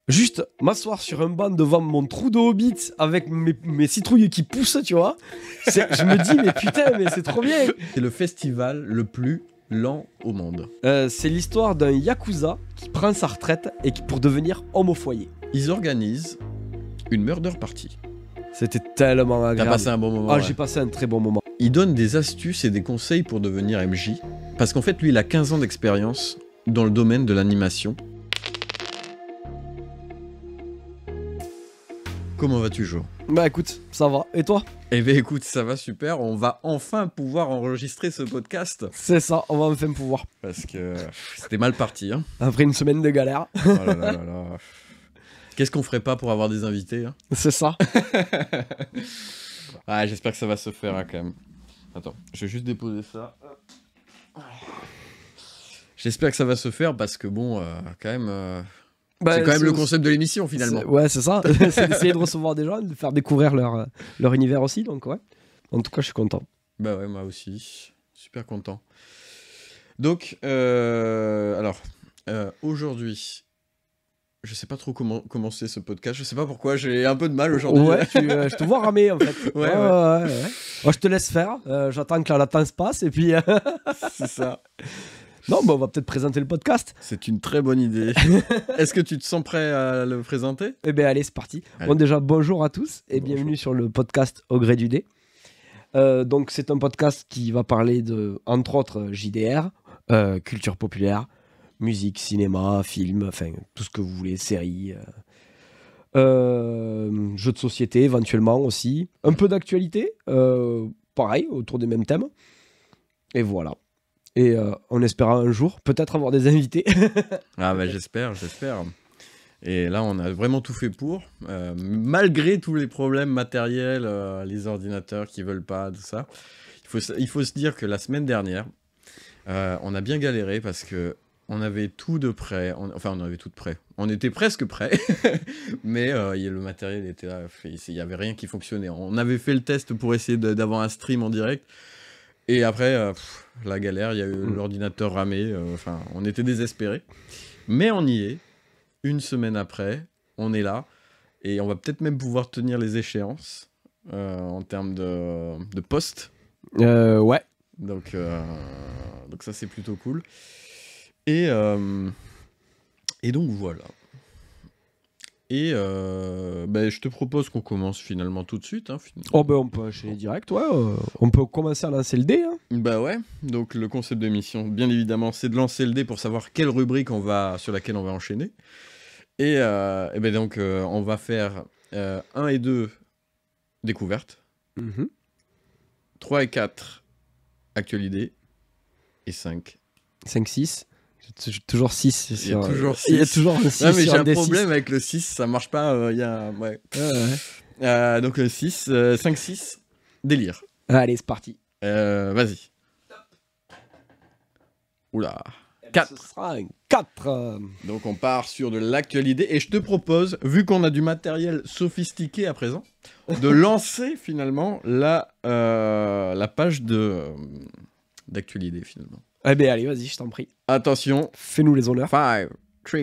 Juste m'asseoir sur un banc devant mon trou de hobbit avec mes citrouilles qui poussent, tu vois. Je me dis, mais putain, mais c'est trop bien. C'est le festival le plus lent au monde. C'est l'histoire d'un yakuza qui prend sa retraite et qui pour devenir homme au foyer. Ils organisent une murder party. C'était tellement T'as agréable. passé un bon moment. Ah, ouais. j'ai passé un très bon moment. Il donne des astuces et des conseils pour devenir MJ. Parce qu'en fait, lui, il a 15 ans d'expérience dans le domaine de l'animation. Comment vas-tu, Jo? Bah écoute, ça va. Et toi? Eh bien, écoute, ça va super. On va enfin pouvoir enregistrer ce podcast. C'est ça, on va enfin pouvoir. Parce que c'était mal parti. Hein. Après une semaine de galère. Oh là là là là. Qu'est-ce qu'on ferait pas pour avoir des invités hein? C'est ça. Ah, j'espère que ça va se faire hein, quand même. Attends, je vais juste déposer ça. J'espère que ça va se faire parce que bon, quand même, Bah, c'est quand même le concept de l'émission finalement. Ouais, c'est ça. C'est d'essayer de recevoir des gens, de faire découvrir leur univers aussi. Donc ouais. En tout cas, je suis content. Bah ouais, moi aussi. Super content. Donc, aujourd'hui, je sais pas trop comment commencer ce podcast. Je sais pas pourquoi, j'ai un peu de mal aujourd'hui. Ouais, je te vois ramer en fait. Ouais. Moi, je te laisse faire. J'attends que la latence passe et puis. C'est ça. Non, bah, on va peut-être présenter le podcast. C'est une très bonne idée. Est-ce que tu te sens prêt à le présenter? Eh bien, allez, c'est parti. Allez. Bon, déjà, bonjour à tous et Bonjour. bienvenue sur le podcast Au gré du dé. Donc, c'est un podcast qui va parler de, entre autres, JDR, culture populaire, musique, cinéma, film, enfin, tout ce que vous voulez, séries, jeux de société éventuellement aussi. Un peu d'actualité, pareil, autour des mêmes thèmes. Et voilà. Et en espérant un jour, peut-être avoir des invités. Ah bah j'espère. Et là, on a vraiment tout fait pour, malgré tous les problèmes matériels, les ordinateurs qui veulent pas, tout ça. Il faut se dire que la semaine dernière, on a bien galéré parce que on avait tout de prêt. On avait tout de prêt. On était presque prêt, mais le matériel était là. Il y avait rien qui fonctionnait. On avait fait le test pour essayer d'avoir un stream en direct. Et après, la galère, il y a eu l'ordinateur ramé. On était désespérés. Mais on y est. Une semaine après, on est là. Et on va peut-être même pouvoir tenir les échéances en termes de poste. Ouais. Donc ça, c'est plutôt cool. Et donc, voilà. Et je te propose qu'on commence finalement tout de suite. Hein, Oh ben on peut enchaîner direct, ouais. On peut commencer à lancer le dé. Hein. Bah ouais, donc le concept de l'émission, bien évidemment, c'est de lancer le dé pour savoir quelle rubrique sur laquelle on va enchaîner. Et donc, on va faire 1 et 2 découvertes, 3 et 4 actualités, et 5. 5, 6. Toujours 6. Il y a toujours 6. Il y a toujours un 6. Ouais, mais j'ai un D6. problème avec le 6, ça marche pas. Ouais. Donc 6, 5, 6, délire. Allez, c'est parti. Vas-y. Oula. 4. Ce sera un 4. Donc on part sur de l'actualité et je te propose, vu qu'on a du matériel sophistiqué à présent, de lancer finalement la page d'actualité finalement. Eh bien, allez, vas-y, je t'en prie. Attention, Fais-nous les honneurs. 5, 3,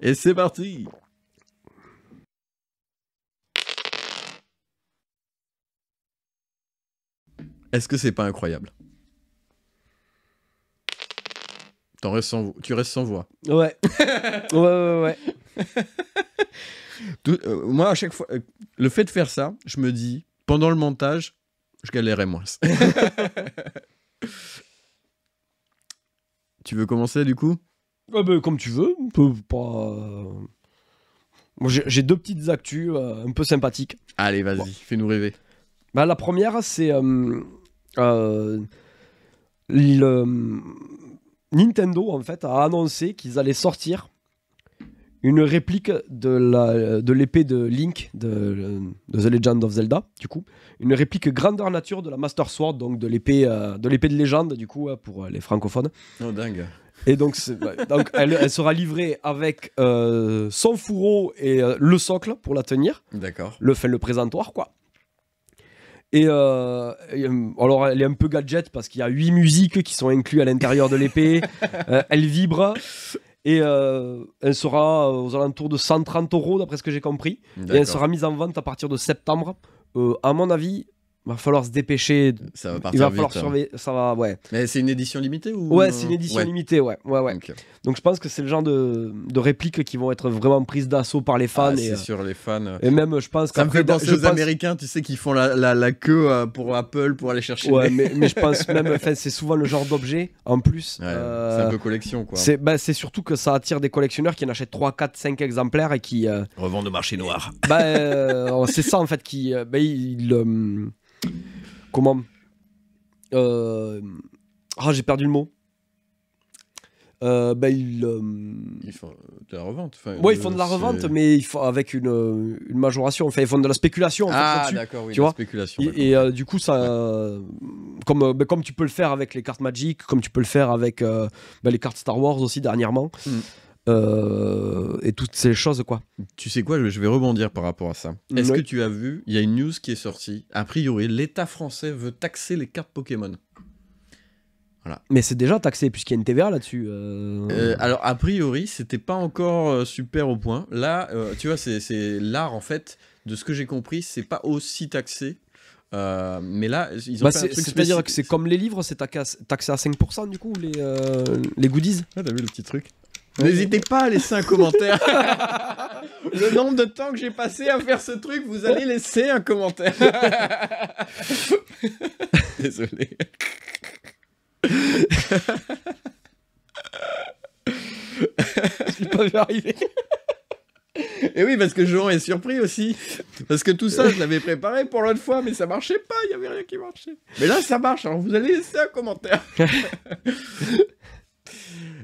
et c'est parti. Est-ce que c'est pas incroyable? Tu restes sans voix. Ouais. ouais. Moi, à chaque fois, le fait de faire ça, je me dis, pendant le montage, je galérais moins. Tu veux commencer du coup? Comme tu veux. On peut pas. Moi, j'ai deux petites actus un peu sympathiques. Allez, vas-y, fais-nous rêver. Bah, la première, c'est Nintendo en fait a annoncé qu'ils allaient sortir une réplique de l'épée de Link de The Legend of Zelda, du coup, une réplique grandeur nature de la Master Sword, donc de l'épée de légende, du coup, pour les francophones. Oh dingue. Et donc, elle sera livrée avec son fourreau et le socle pour la tenir, D'accord. le présentoir, quoi. Et alors elle est un peu gadget parce qu'il y a 8 musiques qui sont incluses à l'intérieur de l'épée. Elle vibre Et elle sera aux alentours de 130 € d'après ce que j'ai compris. Et elle sera mise en vente à partir de septembre. À mon avis, il va falloir se dépêcher. Ça va Il partir va vite. falloir surveiller. Ça va, ouais. Mais c'est une édition limitée ou... Ouais, c'est une édition Ouais. limitée, ouais. Ok. Donc je pense que c'est le genre de répliques qui vont être vraiment prises d'assaut par les fans. Ah, et, c'est sûr, les fans. et même, je pense Ça me fait qu'après, penser aux Américains, tu sais, qui font la queue pour Apple pour aller chercher. Ouais, mais je pense même, enfin, c'est souvent le genre d'objet, en plus. Ouais, c'est un peu collection, quoi. C'est surtout que ça attire des collectionneurs qui en achètent 3, 4, 5 exemplaires et qui... Revendent au marché noir. c'est ça, en fait, qui... comment j'ai perdu le mot. Ils font de la revente. Enfin, ils font de la revente, mais il faut avec une majoration. Enfin, ils font de la spéculation. En fait, là-dessus, d'accord, oui, tu vois. spéculation. Et du coup, ça, comme tu peux le faire avec les cartes Magic, comme tu peux le faire avec les cartes Star Wars aussi dernièrement, et toutes ces choses, quoi. Tu sais quoi, je vais rebondir par rapport à ça. Est-ce que tu as vu, il y a une news qui est sortie. A priori, l'État français veut taxer les cartes Pokémon. Voilà. Mais c'est déjà taxé puisqu'il y a une TVA là-dessus. Alors a priori, c'était pas encore super au point. Là, tu vois, c'est l'art en fait. De ce que j'ai compris, c'est pas aussi taxé. Mais là, ils ont fait un truc c'est-à-dire que c'est comme les livres, c'est taxé à 5% du coup les goodies. Ah, t'as vu le petit truc? N'hésitez pas à laisser un commentaire. Le nombre de temps que j'ai passé à faire ce truc, vous allez laisser un commentaire. Désolé. Je l'ai pas vu arriver. Et oui, parce que Jean est surpris aussi. Parce que tout ça, je l'avais préparé pour l'autre fois, mais ça marchait pas, il y avait rien qui marchait. Mais là, ça marche, alors vous allez laisser un commentaire.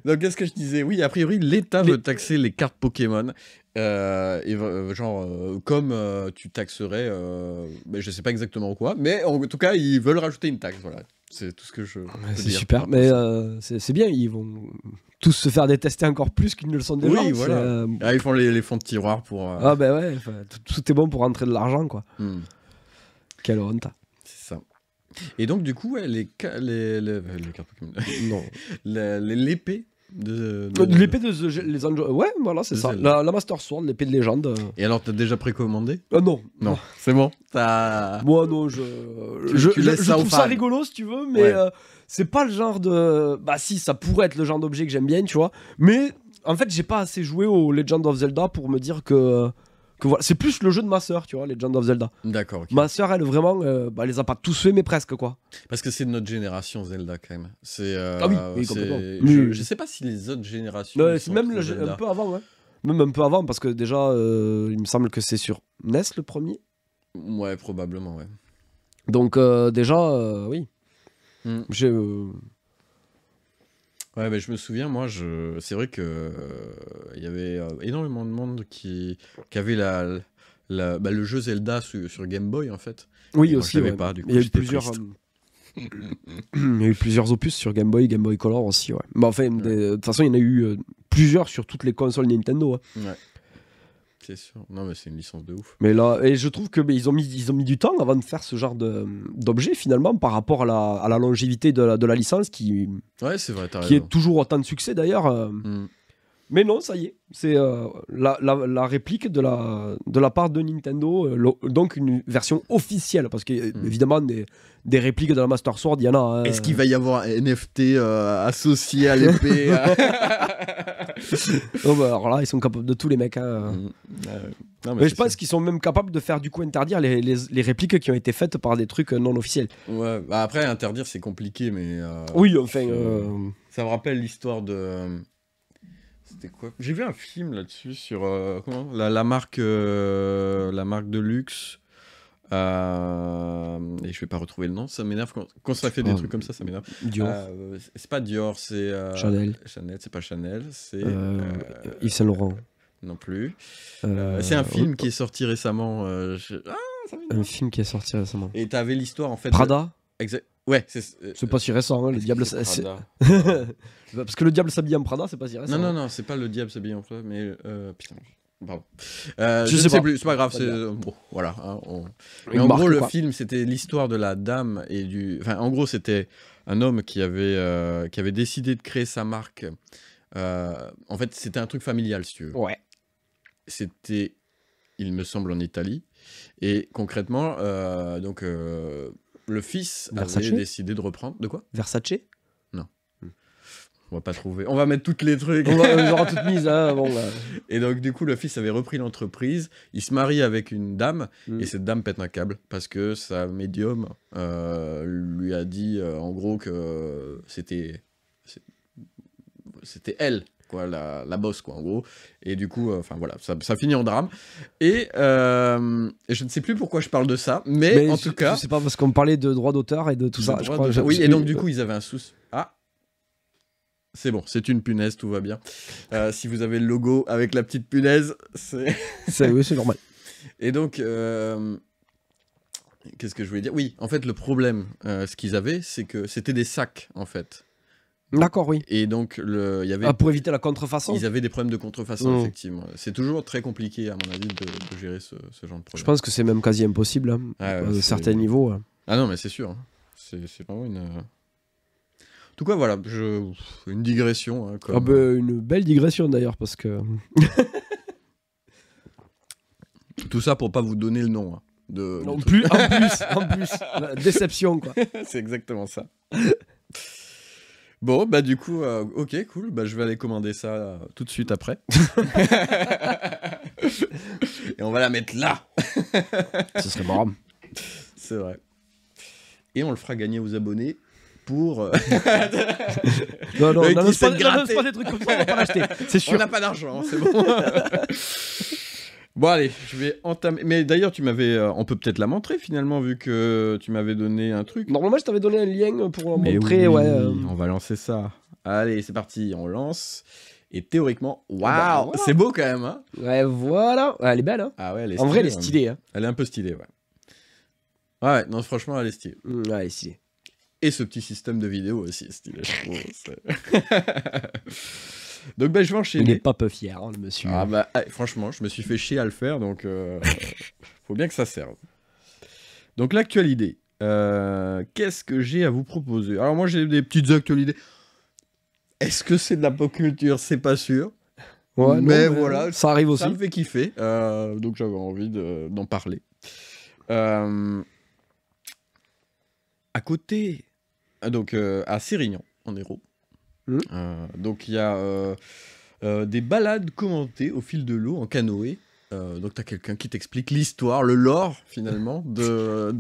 Donc, qu'est-ce que je disais? Oui, a priori, l'État veut taxer les cartes Pokémon. Comme tu taxerais, je sais pas exactement quoi, mais en tout cas, ils veulent rajouter une taxe, voilà. C'est tout ce que je peux c'est dire. super, mais c'est bien, ils vont tous se faire détester encore plus qu'ils ne le sont déjà. Oui, voilà. Ils font les fonds de tiroir pour... Ah ben ouais, tout est bon pour rentrer de l'argent, quoi. Quelle honte. C'est ça. Et donc, du coup, les cartes Pokémon... Non. L'épée l'épée de les Angels. Ouais, voilà, c'est ça. La Master Sword, l'épée de légende. Et alors, t'as déjà précommandé? Non. Non, c'est bon. Moi, non, je trouve ça rigolo, si tu veux, mais c'est pas le genre de... Bah si, ça pourrait être le genre d'objet que j'aime bien, tu vois. Mais, en fait, j'ai pas assez joué au Legend of Zelda pour me dire que voilà. C'est plus le jeu de ma sœur, tu vois, Legend of Zelda. D'accord, ok. Ma sœur, elle, vraiment, elle les a pas tous fait, mais presque, quoi. Parce que c'est de notre génération, Zelda, quand même. Ah oui, complètement. Je sais pas si les autres générations... c'est même un peu avant, ouais. Même un peu avant, parce que déjà, il me semble que c'est sur NES, le premier. Ouais, probablement, ouais. Donc, déjà, oui. J'ai... Ouais, mais je me souviens, moi, c'est vrai que il y avait énormément de monde qui avait le jeu Zelda sur Game Boy, en fait. Oui, et aussi. moi, pas, du coup, il y a eu plusieurs... il y a eu plusieurs opus sur Game Boy Color aussi, ouais. Bah, enfin, de toute façon, il y en a eu plusieurs sur toutes les consoles Nintendo. Hein. Ouais. C'est sûr. Non, mais c'est une licence de ouf. Mais là, et je trouve que ils ont mis du temps avant de faire ce genre d'objet finalement par rapport à la longévité de la licence qui c'est vrai, t'as qui raison. est toujours autant de succès d'ailleurs. Mais non, ça y est, c'est la réplique de la part de Nintendo, donc une version officielle, parce qu'évidemment des répliques de la Master Sword, il y en a. Hein. Est-ce qu'il va y avoir un NFT associé à l'épée? Alors là, ils sont capables de tous les mecs. Hein. Non, mais je pense qu'ils sont même capables de faire du coup interdire les répliques qui ont été faites par des trucs non officiels. Ouais, bah après interdire c'est compliqué, mais oui, enfin. Ça me rappelle l'histoire de. C'était quoi? J'ai vu un film là-dessus sur comment la marque de luxe. Et je vais pas retrouver le nom, ça m'énerve quand ça fait des trucs comme ça m'énerve. Dior. C'est pas Dior, c'est Chanel. Chanel, c'est pas Chanel, c'est Yves Saint Laurent. Non plus. C'est un film qui est sorti récemment. Un film qui est sorti récemment. Et t'avais l'histoire en fait. Prada. Ouais, c'est pas si récent. Hein, le diable. Parce que le diable s'habille en Prada, c'est pas si récent. Non, c'est pas le diable s'habille en Prada, mais putain. Pardon. Je sais plus, c'est pas grave. Bon, voilà. Hein, mais en gros, le film, c'était l'histoire de la dame et du. Enfin, en gros, c'était un homme qui avait décidé de créer sa marque En fait, c'était un truc familial, si tu veux. Ouais. C'était, il me semble, en Italie. Et concrètement, le fils Versace avait décidé de reprendre. De quoi? Versace? On va pas trouver. On va mettre toutes les trucs. On aura toutes mises, hein. Bon, Et donc, du coup, le fils avait repris l'entreprise. Il se marie avec une dame. Et cette dame pète un câble parce que sa médium lui a dit, en gros, que c'était elle, quoi, la boss, quoi, en gros. Et du coup, enfin voilà, ça finit en drame. Et je ne sais plus pourquoi je parle de ça, mais en tout cas. Je sais pas, parce qu'on parlait de droits d'auteur et de tout ça. Oui, et donc, du coup, ils avaient un souci. Ah! C'est bon, c'est une punaise, tout va bien. Si vous avez le logo avec la petite punaise, c'est... Oui, c'est normal. Et donc, qu'est-ce que je voulais dire? Oui, en fait, le problème, ce qu'ils avaient, c'est que c'était des sacs, en fait. D'accord, oui. Et donc, il y avait... pour éviter la contrefaçon. Ils avaient des problèmes de contrefaçon, effectivement. C'est toujours très compliqué, à mon avis, de gérer ce genre de problème. Je pense que c'est même quasi impossible, hein, à certains niveaux. Ah non, mais c'est sûr. Hein. C'est vraiment une... En tout cas, voilà, une digression. Hein, comme... une belle digression d'ailleurs, parce que... Tout ça pour pas vous donner le nom. Hein, en plus. Déception, quoi. C'est exactement ça. Bon, bah du coup, ok, cool. Bah, je vais aller commander ça tout de suite après. Et on va la mettre là. Ce serait marrant. C'est vrai. Et on le fera gagner aux abonnés. Pour. Non, n'annonce pas des trucs comme ça, on va pas l'acheter. C'est sûr. On n'a pas d'argent, c'est bon. Bon, allez, je vais entamer. Mais d'ailleurs, tu m'avais. On peut peut-être la montrer finalement, vu que tu m'avais donné un truc. Normalement, je t'avais donné un lien pour mais montrer. Oui, ouais. On va lancer ça. Allez, c'est parti, on lance. Et théoriquement, waouh, voilà. C'est beau quand même. Hein, ouais, voilà. Ouais, elle est belle. Hein. Ah ouais, elle est stylée. En vrai, elle est stylée. Hein. Elle est un peu stylée, ouais. Ouais, non, franchement, elle est stylée. Ouais, elle est stylée. Et ce petit système de vidéo aussi est stylé, je trouve. Donc, bah, je vais enchaîner. Il n'est pas peu fier, hein, le monsieur. Ah, bah, franchement, je me suis fait chier à le faire, donc faut bien que ça serve. Donc, l'actualité. Qu'est-ce que j'ai à vous proposer? Alors, moi, j'ai des petites actualités. Est-ce que c'est de la pop culture? C'est pas sûr. Ouais, mais voilà. Ça arrive aussi. Ça me fait kiffer. Donc, j'avais envie d'en parler. À côté... Donc, à Sérignan, en Hérault. Donc, il y a des balades commentées au fil de l'eau en canoë. Donc, tu as quelqu'un qui t'explique l'histoire, le lore, finalement, de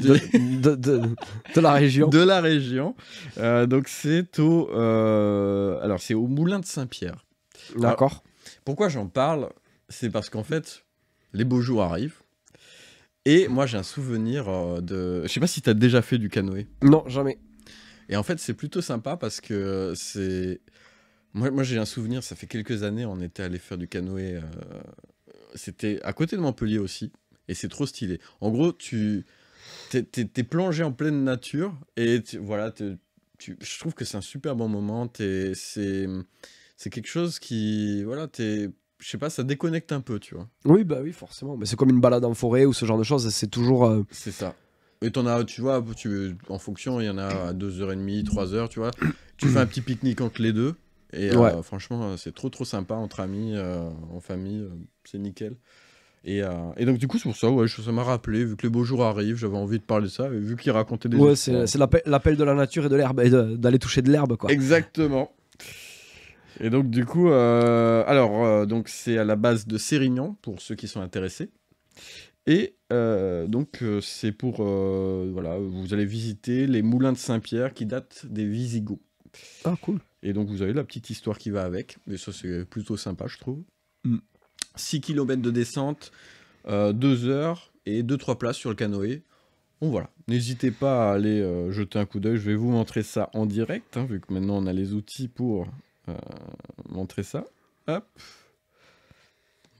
la région. De la région. Donc, c'est alors, c'est au Moulin de Saint-Pierre. D'accord. Alors, pourquoi j'en parle? C'est parce qu'en fait, les beaux jours arrivent. Et moi, j'ai un souvenir de... Je sais pas si tu as déjà fait du canoë. Non, jamais. Et en fait, c'est plutôt sympa parce que c'est... Moi j'ai un souvenir, ça fait quelques années, on était allé faire du canoë. C'était à côté de Montpellier aussi. Et c'est trop stylé. En gros, t'es plongé en pleine nature. Et voilà, je trouve que c'est un super bon moment. C'est quelque chose qui... Voilà, je sais pas, ça déconnecte un peu, tu vois. Oui, bah oui, forcément. Mais c'est comme une balade en forêt ou ce genre de choses. C'est toujours... C'est ça. Et t'en as, tu vois, en fonction, il y en a à 2h30, 3h, tu vois. Tu fais un petit pique-nique entre les deux. Et franchement, c'est trop sympa entre amis, en famille. C'est nickel. Et donc, du coup, c'est pour ça, ouais, ça m'a rappelé, vu que les beaux jours arrivent, j'avais envie de parler de ça. Et vu qu'il racontait des histoires. Ouais, c'est l'appel de la nature et de l'herbe. Et d'aller toucher de l'herbe, quoi. Exactement. Et donc, du coup, donc c'est à la base de Sérignan, pour ceux qui sont intéressés. Et donc, c'est pour... voilà, vous allez visiter les moulins de Saint-Pierre qui datent des Visigoths. Ah, cool. Et donc, vous avez la petite histoire qui va avec. Et ça, c'est plutôt sympa, je trouve. 6 km de descente, 2 heures et 2-3 places sur le canoë. Bon, voilà. N'hésitez pas à aller jeter un coup d'œil. Je vais vous montrer ça en direct, hein, vu que maintenant, on a les outils pour montrer ça. Hop.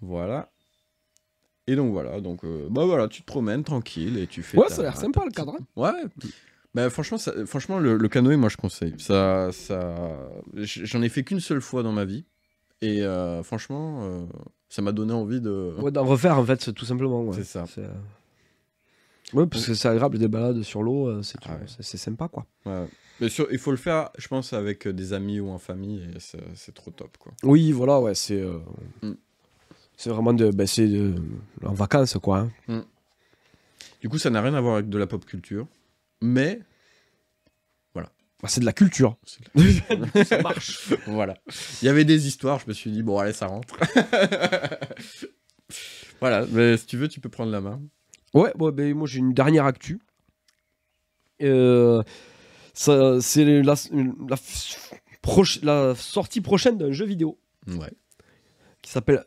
Voilà. Et donc voilà, bah voilà, tu te promènes tranquille et tu fais. Ouais, ça a l'air sympa le cadre. Ouais. Bah franchement, le canoë, moi je conseille. J'en ai fait qu'une seule fois dans ma vie et franchement, ça m'a donné envie de. Ouais, d'en refaire en fait, tout simplement. Ouais. C'est ça. Ouais, parce que c'est agréable des balades sur l'eau, c'est sympa quoi. Ouais. Mais il faut le faire, je pense, avec des amis ou en famille, et c'est trop top, quoi. Oui, voilà, ouais, c'est Mm. c'est vraiment en vacances, quoi. Hein. Du coup, ça n'a rien à voir avec de la pop culture, mais Bah, c'est de la culture. Ça marche. voilà. Il y avait des histoires, je me suis dit, bon, allez, ça rentre. Voilà, mais si tu veux, tu peux prendre la main. Ouais, ben, moi j'ai une dernière actu. C'est la sortie prochaine d'un jeu vidéo Ouais. qui s'appelle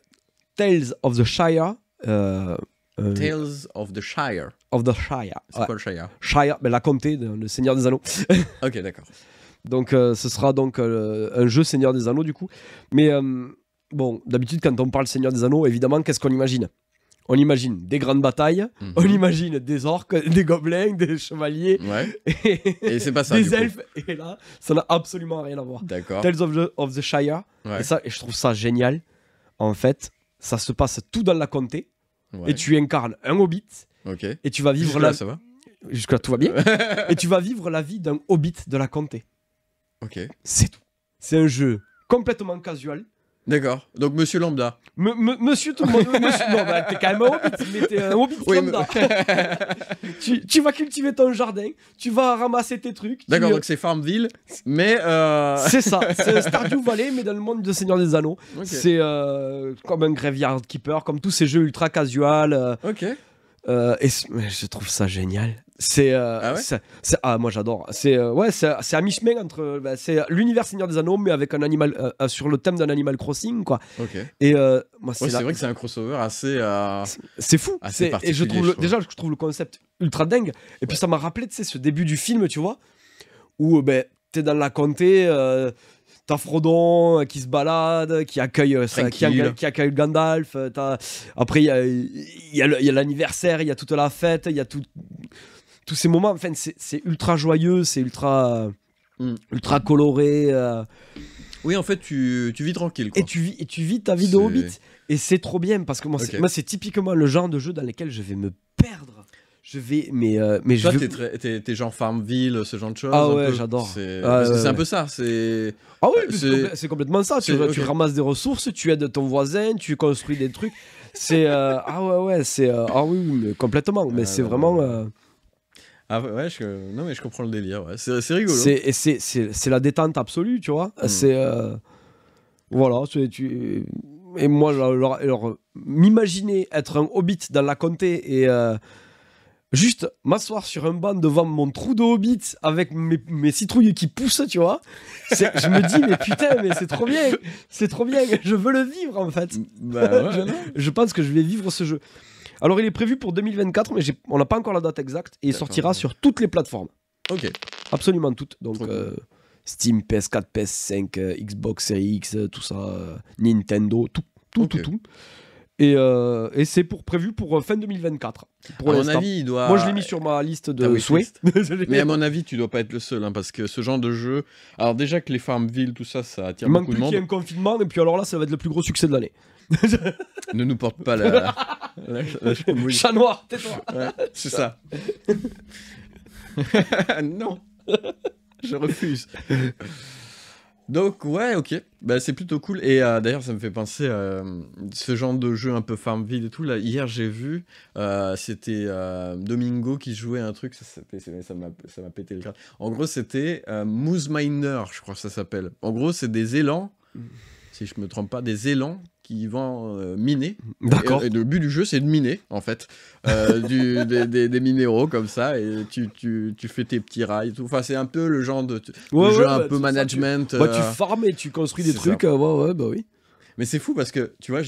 Tales of the Shire. Tales of the Shire. Of the Shire. C'est Ouais. quoi le Shire? Shire, ben, la comté, le Seigneur des Anneaux. Ok, d'accord. Donc ce sera donc un jeu Seigneur des Anneaux du coup. Mais bon, d'habitude quand on parle Seigneur des Anneaux, évidemment, qu'est-ce qu'on imagine? On imagine des grandes batailles, on imagine des orques, des gobelins, des chevaliers, Ouais. Et c'est pas ça, des du coup. elfes. Et là, ça n'a absolument rien à voir. D'accord. Tales of the Shire. Ouais. Et je trouve ça génial. En fait, ça se passe tout dans la comté. Ouais. Et tu incarnes un hobbit. Ok. Et tu vas vivre Jusque-là, ça va? Jusque-là, tout va bien. Et tu vas vivre la vie d'un hobbit de la comté. Ok. C'est tout. C'est un jeu complètement casual. D'accord. Donc, monsieur Lambda. Monsieur tout le monde. Non, bah, t'es quand même un hobbit, mais t'es un hobbit lambda. Tu vas cultiver ton jardin, tu vas ramasser tes trucs. D'accord, donc c'est Farmville, mais... C'est ça, c'est Stardew Valley, mais dans le monde de Seigneur des Anneaux. Ok. C'est comme un Graveyard Keeper, comme tous ces jeux ultra casual. Ok. Mais je trouve ça génial. C'est Ah ouais moi j'adore. C'est à mi-chemin entre c'est l'univers Seigneur des Anneaux mais avec un animal sur le thème d'un Animal Crossing quoi. Ok. Et moi Ouais, c'est vrai que c'est un crossover assez... c'est fou. assez Et je particulier, trouve je trouve. déjà je trouve le concept ultra dingue. Et puis ça m'a rappelé tu sais ce début du film tu vois où t'es dans la comté. T'as Frodon qui se balade, qui accueille Gandalf. Après, il y a l'anniversaire, il y a toute la fête, il y a tous ces moments. Enfin, c'est ultra joyeux, c'est ultra coloré. Oui, en fait, tu vis tranquille, quoi. Et tu vis ta vie de Hobbit. Et c'est trop bien parce que moi, Ok. c'est typiquement le genre de jeu dans lequel je vais me perdre. Je vais, mais Toi, je vais... t'es genre Farmville, ce genre de choses. Ah un ouais, peu. j'adore. C'est Ouais, c'est un ouais. peu ça. C'est... Ah oui, c'est- c'est complètement ça. Tu ok. ramasses des ressources, tu aides ton voisin, tu construis des trucs. C'est ah ouais, c'est ah oui, mais complètement. Mais Ah c'est non, vraiment ouais. Ah ouais, non mais je comprends le délire. Ouais. C'est rigolo. c'est la détente absolue, tu vois. C'est voilà, et moi alors, m'imaginer être un hobbit dans la comté et juste m'asseoir sur un banc devant mon trou de hobbit avec mes citrouilles qui poussent, tu vois. Je me dis, mais putain, mais c'est trop bien. C'est trop bien. Je veux le vivre, en fait. Bah ouais, non. Je pense que je vais vivre ce jeu. Alors, il est prévu pour 2024, mais on n'a pas encore la date exacte. Et il D'accord. sortira sur toutes les plateformes. Ok. Absolument toutes. Donc, Trop cool. Steam, PS4, PS5, Xbox Series X, tout ça. Nintendo, tout. Ok. Tout. Et c'est prévu pour fin 2024. Pour À mon l'instant. avis, il doit... Moi, je l'ai mis sur ma liste de Ta wishlist. souhaits. Mais à mon avis, tu dois pas être le seul, hein, parce que ce genre de jeu... Alors déjà que les Farmville, tout ça, ça attire Il manque beaucoup plus de qu'il y ait monde. un confinement, et puis alors là, ça va être le plus gros succès de l'année. Ne nous porte pas la... la chemouille. Chat noir, tais-toi. Ouais, c'est ça. Non. Je refuse. Donc ouais, ok, bah, c'est plutôt cool. Et d'ailleurs, ça me fait penser à ce genre de jeu un peu Farmville et tout. Là, hier, j'ai vu, c'était Domingo qui jouait un truc, ça m'a pété le crâne. En gros, c'était Moose Miner, je crois que ça s'appelle. En gros, c'est des élans, si je me trompe pas, des élans qui vont miner. D'accord. Et le but du jeu, c'est de miner, en fait. Des minéraux comme ça, et tu fais tes petits rails et tout. Enfin, c'est un peu le genre de jeu un peu management. Tu farmes et tu construis des c'est trucs. ça. Ouais, bah oui. Mais c'est fou parce que, tu vois,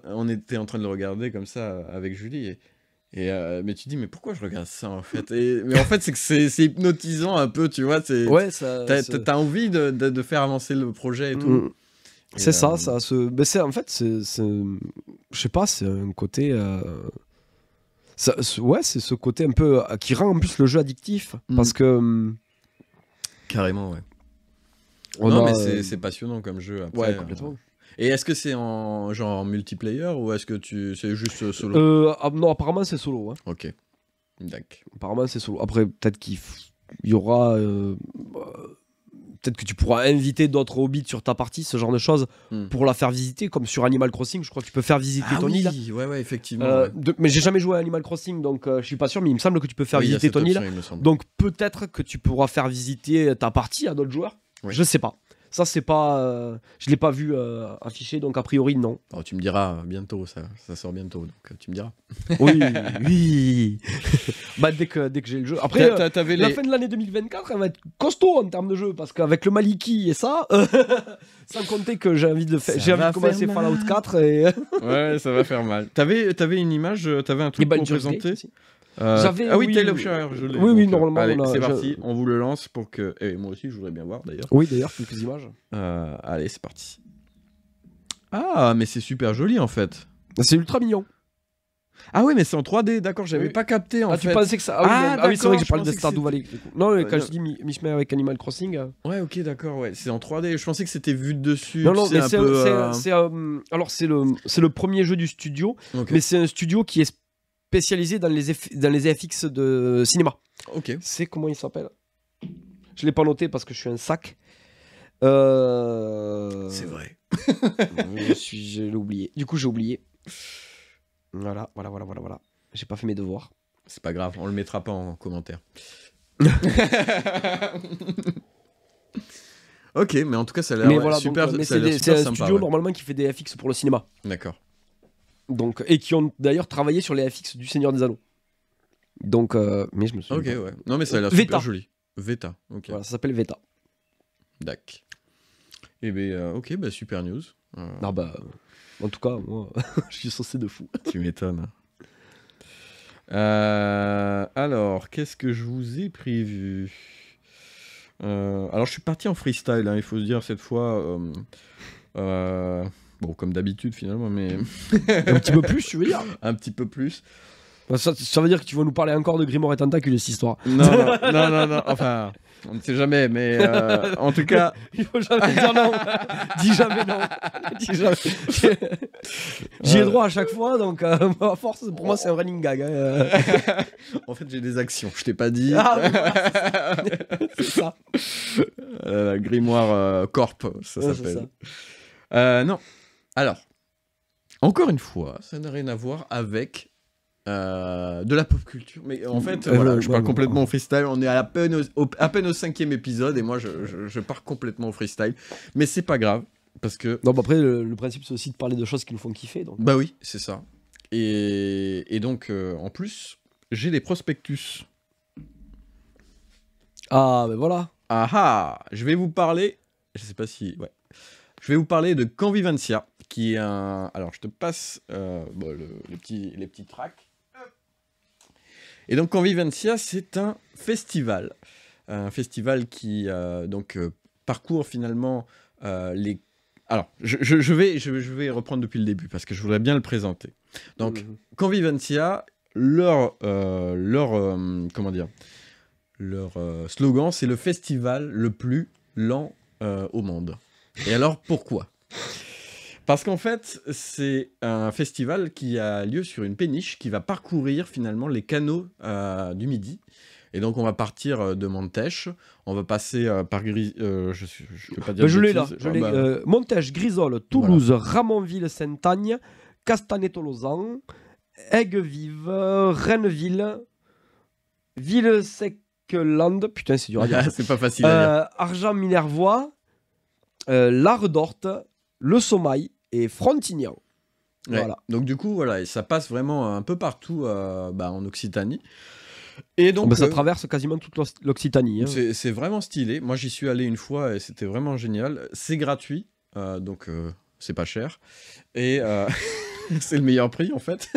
on était en train de le regarder comme ça avec Julie. Mais tu dis, mais pourquoi je regarde ça, en fait? Mais en fait, c'est que c'est hypnotisant un peu, tu vois. Ouais, ça. T'as envie de faire avancer le projet et tout. C'est ça, ça se. Mais en fait, je sais pas, c'est un côté. Ouais, c'est ce côté un peu qui rend en plus le jeu addictif parce que. Carrément, ouais. On non, a, mais c'est passionnant comme jeu. Après, ouais, complètement. Et est-ce que c'est en multiplayer ou est-ce que c'est juste solo? Non, apparemment c'est solo. Hein. Ok. D'accord. Apparemment c'est solo. Après, peut-être il y aura... peut-être que tu pourras inviter d'autres hobbits sur ta partie, ce genre de choses, pour la faire visiter, comme sur Animal Crossing, je crois que tu peux faire visiter ton île. Ouais, effectivement. Mais j'ai jamais joué à Animal Crossing, donc je suis pas sûr, mais il me semble que tu peux faire visiter ton île. Donc peut-être que tu pourras faire visiter ta partie à d'autres joueurs. Oui. Je sais pas. Ça, c'est pas. Je l'ai pas vu affiché, donc a priori, non. Alors, tu me diras bientôt, ça sort bientôt, donc tu me diras. Oui. Bah, dès que j'ai le jeu. Après, la fin de l'année 2024, elle va être costaud en termes de jeu, parce qu'avec le Maliki et ça, sans compter que j'ai envie de commencer Fallout 4 et. Ouais, ça va faire mal. T'avais une image, t'avais un truc pour présenter. Tale of Shire, je l'ai. Oui, normalement. Allez, c'est parti, on vous le lance pour que... Et moi aussi, je voudrais bien voir, d'ailleurs. Oui, d'ailleurs, quelques images. Allez, c'est parti. Ah, mais c'est super joli, en fait. C'est ultra mignon. Ah oui, mais c'est en 3D, d'accord, j'avais pas capté, en fait. Tu pensais que ça... oui, c'est vrai que j'ai parlé de Stardew Valley. Non, quand je dis mi-chemin avec Animal Crossing... Ouais, ok, d'accord, ouais. C'est en 3D, je pensais que c'était vu de dessus. Non, mais alors, c'est le premier jeu du studio, mais c'est un studio qui est spécialisé dans les FX de cinéma. Ok. C'est comment il s'appelle? Je l'ai pas noté parce que je suis un sac. C'est vrai. Je l'ai oublié. Du coup, j'ai oublié. Voilà. J'ai pas fait mes devoirs. C'est pas grave, on le mettra pas en commentaire. Ok, mais en tout cas, ça a l'air super. C'est un studio normalement qui fait des FX pour le cinéma. D'accord. Donc, et qui ont d'ailleurs travaillé sur les FX du Seigneur des Anneaux. Donc, mais je me souviens. Ok, ouais. Non, mais ça a l'air super joli. Veta, ok. Voilà, ça s'appelle Veta. D'accord. Et bien, ok, bah super news. Ah bah, en tout cas, moi, je suis saucé de fou. Tu m'étonnes. Alors, qu'est-ce que je vous ai prévu? Alors, je suis parti en freestyle, hein, il faut se dire cette fois. Bon, comme d'habitude finalement, mais... Un petit peu plus, tu veux dire? Un petit peu plus. Ça veut dire que tu vas nous parler encore de Grimoire et Tentacules, cette histoire. Non, enfin, on ne sait jamais, mais en tout cas... Il faut jamais dire non. Dis jamais non. J'y ai droit à chaque fois, donc à force, pour moi, c'est un running gag. En fait, j'ai des actions, je t'ai pas dit. C'est ça. Grimoire Corp, ça s'appelle. Non. Alors, encore une fois, ça n'a rien à voir avec de la pop culture. Mais en fait, je pars complètement au freestyle. On est à peine au 5e épisode et moi, je pars complètement au freestyle. Mais c'est pas grave, parce que... Non, bah après, le principe, c'est aussi de parler de choses qui nous font kiffer. Donc. Bah oui, c'est ça. Et donc, en plus, j'ai des prospectus. Ah, ben voilà. Je vais vous parler... Je sais pas si... Ouais. Je vais vous parler de Convivencia, qui est un... Alors, je te passe les petits tracks. Et donc, Convivencia, c'est un festival. Un festival qui parcourt finalement les... Alors, je vais reprendre depuis le début, parce que je voudrais bien le présenter. Donc, Convivencia, leur slogan, c'est le festival le plus lent au monde. Et alors, pourquoi? Parce qu'en fait, c'est un festival qui a lieu sur une péniche qui va parcourir finalement les canaux du Midi. Et donc, on va partir de Montèche, on va passer par je peux pas dire. Je l'ai là. Montèche, Grisole, Toulouse, voilà. Ramonville, Sainte-Agne, Castanet-Tolosan, Aigues-Vives, Renneville, Villesecland, putain, c'est dur à dire. C'est pas facile à dire. Argent-Minervois, Lardorte, Le Sommail et Frontignan. Ouais. Voilà. Donc du coup, voilà, ça passe vraiment un peu partout en Occitanie. Et donc, ça traverse quasiment toute l'Occitanie. Hein. C'est vraiment stylé. Moi, j'y suis allé une fois et c'était vraiment génial. C'est gratuit, donc c'est pas cher. Et c'est le meilleur prix, en fait.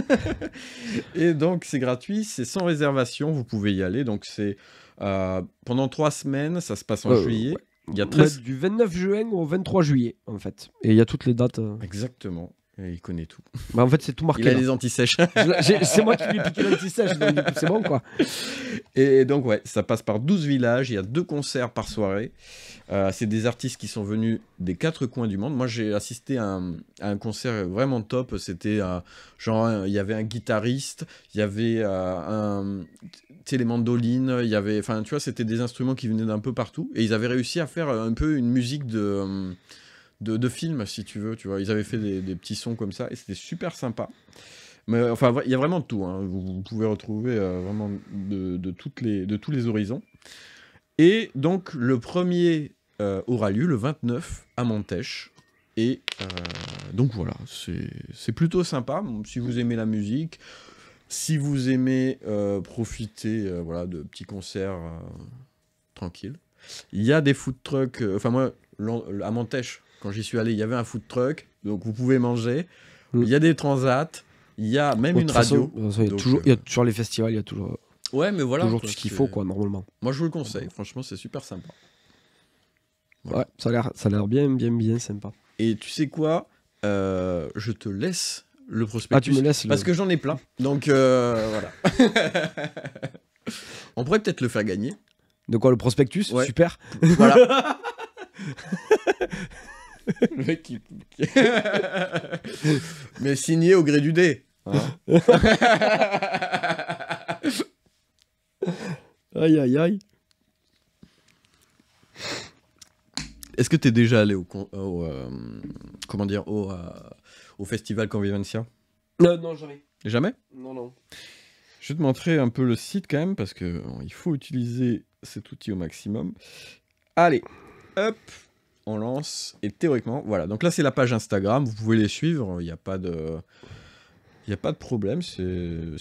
Et donc, c'est gratuit, c'est sans réservation, vous pouvez y aller. Donc, c'est pendant 3 semaines, ça se passe en juillet. Ouais. Il y a du 29 juin au 23 juillet, en fait. Et il y a toutes les dates. Exactement. Et il connaît tout. En fait, c'est tout marqué. Il a les anti-sèches. C'est moi qui lui ai piqué l'anti-sèche, donc c'est bon, quoi. Et donc, ouais, ça passe par 12 villages, il y a 2 concerts par soirée. C'est des artistes qui sont venus des 4 coins du monde. Moi, j'ai assisté à un concert vraiment top. C'était genre, il y avait un guitariste, il y avait tu sais, les mandolines, il y avait, enfin, tu vois, c'était des instruments qui venaient d'un peu partout. Et ils avaient réussi à faire un peu une musique de film, si tu veux, tu vois. Ils avaient fait des petits sons comme ça et c'était super sympa. Mais enfin, il y a vraiment de tout, hein. Vous pouvez retrouver vraiment de tous les horizons. Et donc, le premier aura lieu le 29 à Montèche. Et donc voilà, c'est plutôt sympa. Si vous aimez la musique, si vous aimez profiter voilà, de petits concerts tranquilles. Il y a des food trucks. Enfin, moi, à Montèche, quand j'y suis allé, il y avait un food truck. Donc, vous pouvez manger. Il y a des transats. Il y a même une radio. Il y a toujours les festivals, il y a toujours, ouais, mais voilà, toujours tout ce qu'il faut, quoi, normalement. Moi, je vous le conseille. Franchement, c'est super sympa. Voilà. Ouais, ça a l'air bien sympa. Et tu sais quoi, je te laisse le prospectus. Ah, tu me laisses parce que j'en ai plein. Donc, voilà. On pourrait peut-être le faire gagner. De quoi, le prospectus? Ouais. Super. Voilà. Le mec qui... Mais signé au gré du dé. Hein. Aïe, aïe, aïe. Est-ce que tu es déjà allé au festival Convivencia? Non, jamais. Jamais? Non. Je vais te montrer un peu le site quand même, parce que il faut utiliser cet outil au maximum. Allez, hop, on lance. Et théoriquement, voilà. Donc là, c'est la page Instagram. Vous pouvez les suivre. Il n'y a pas de problème. Si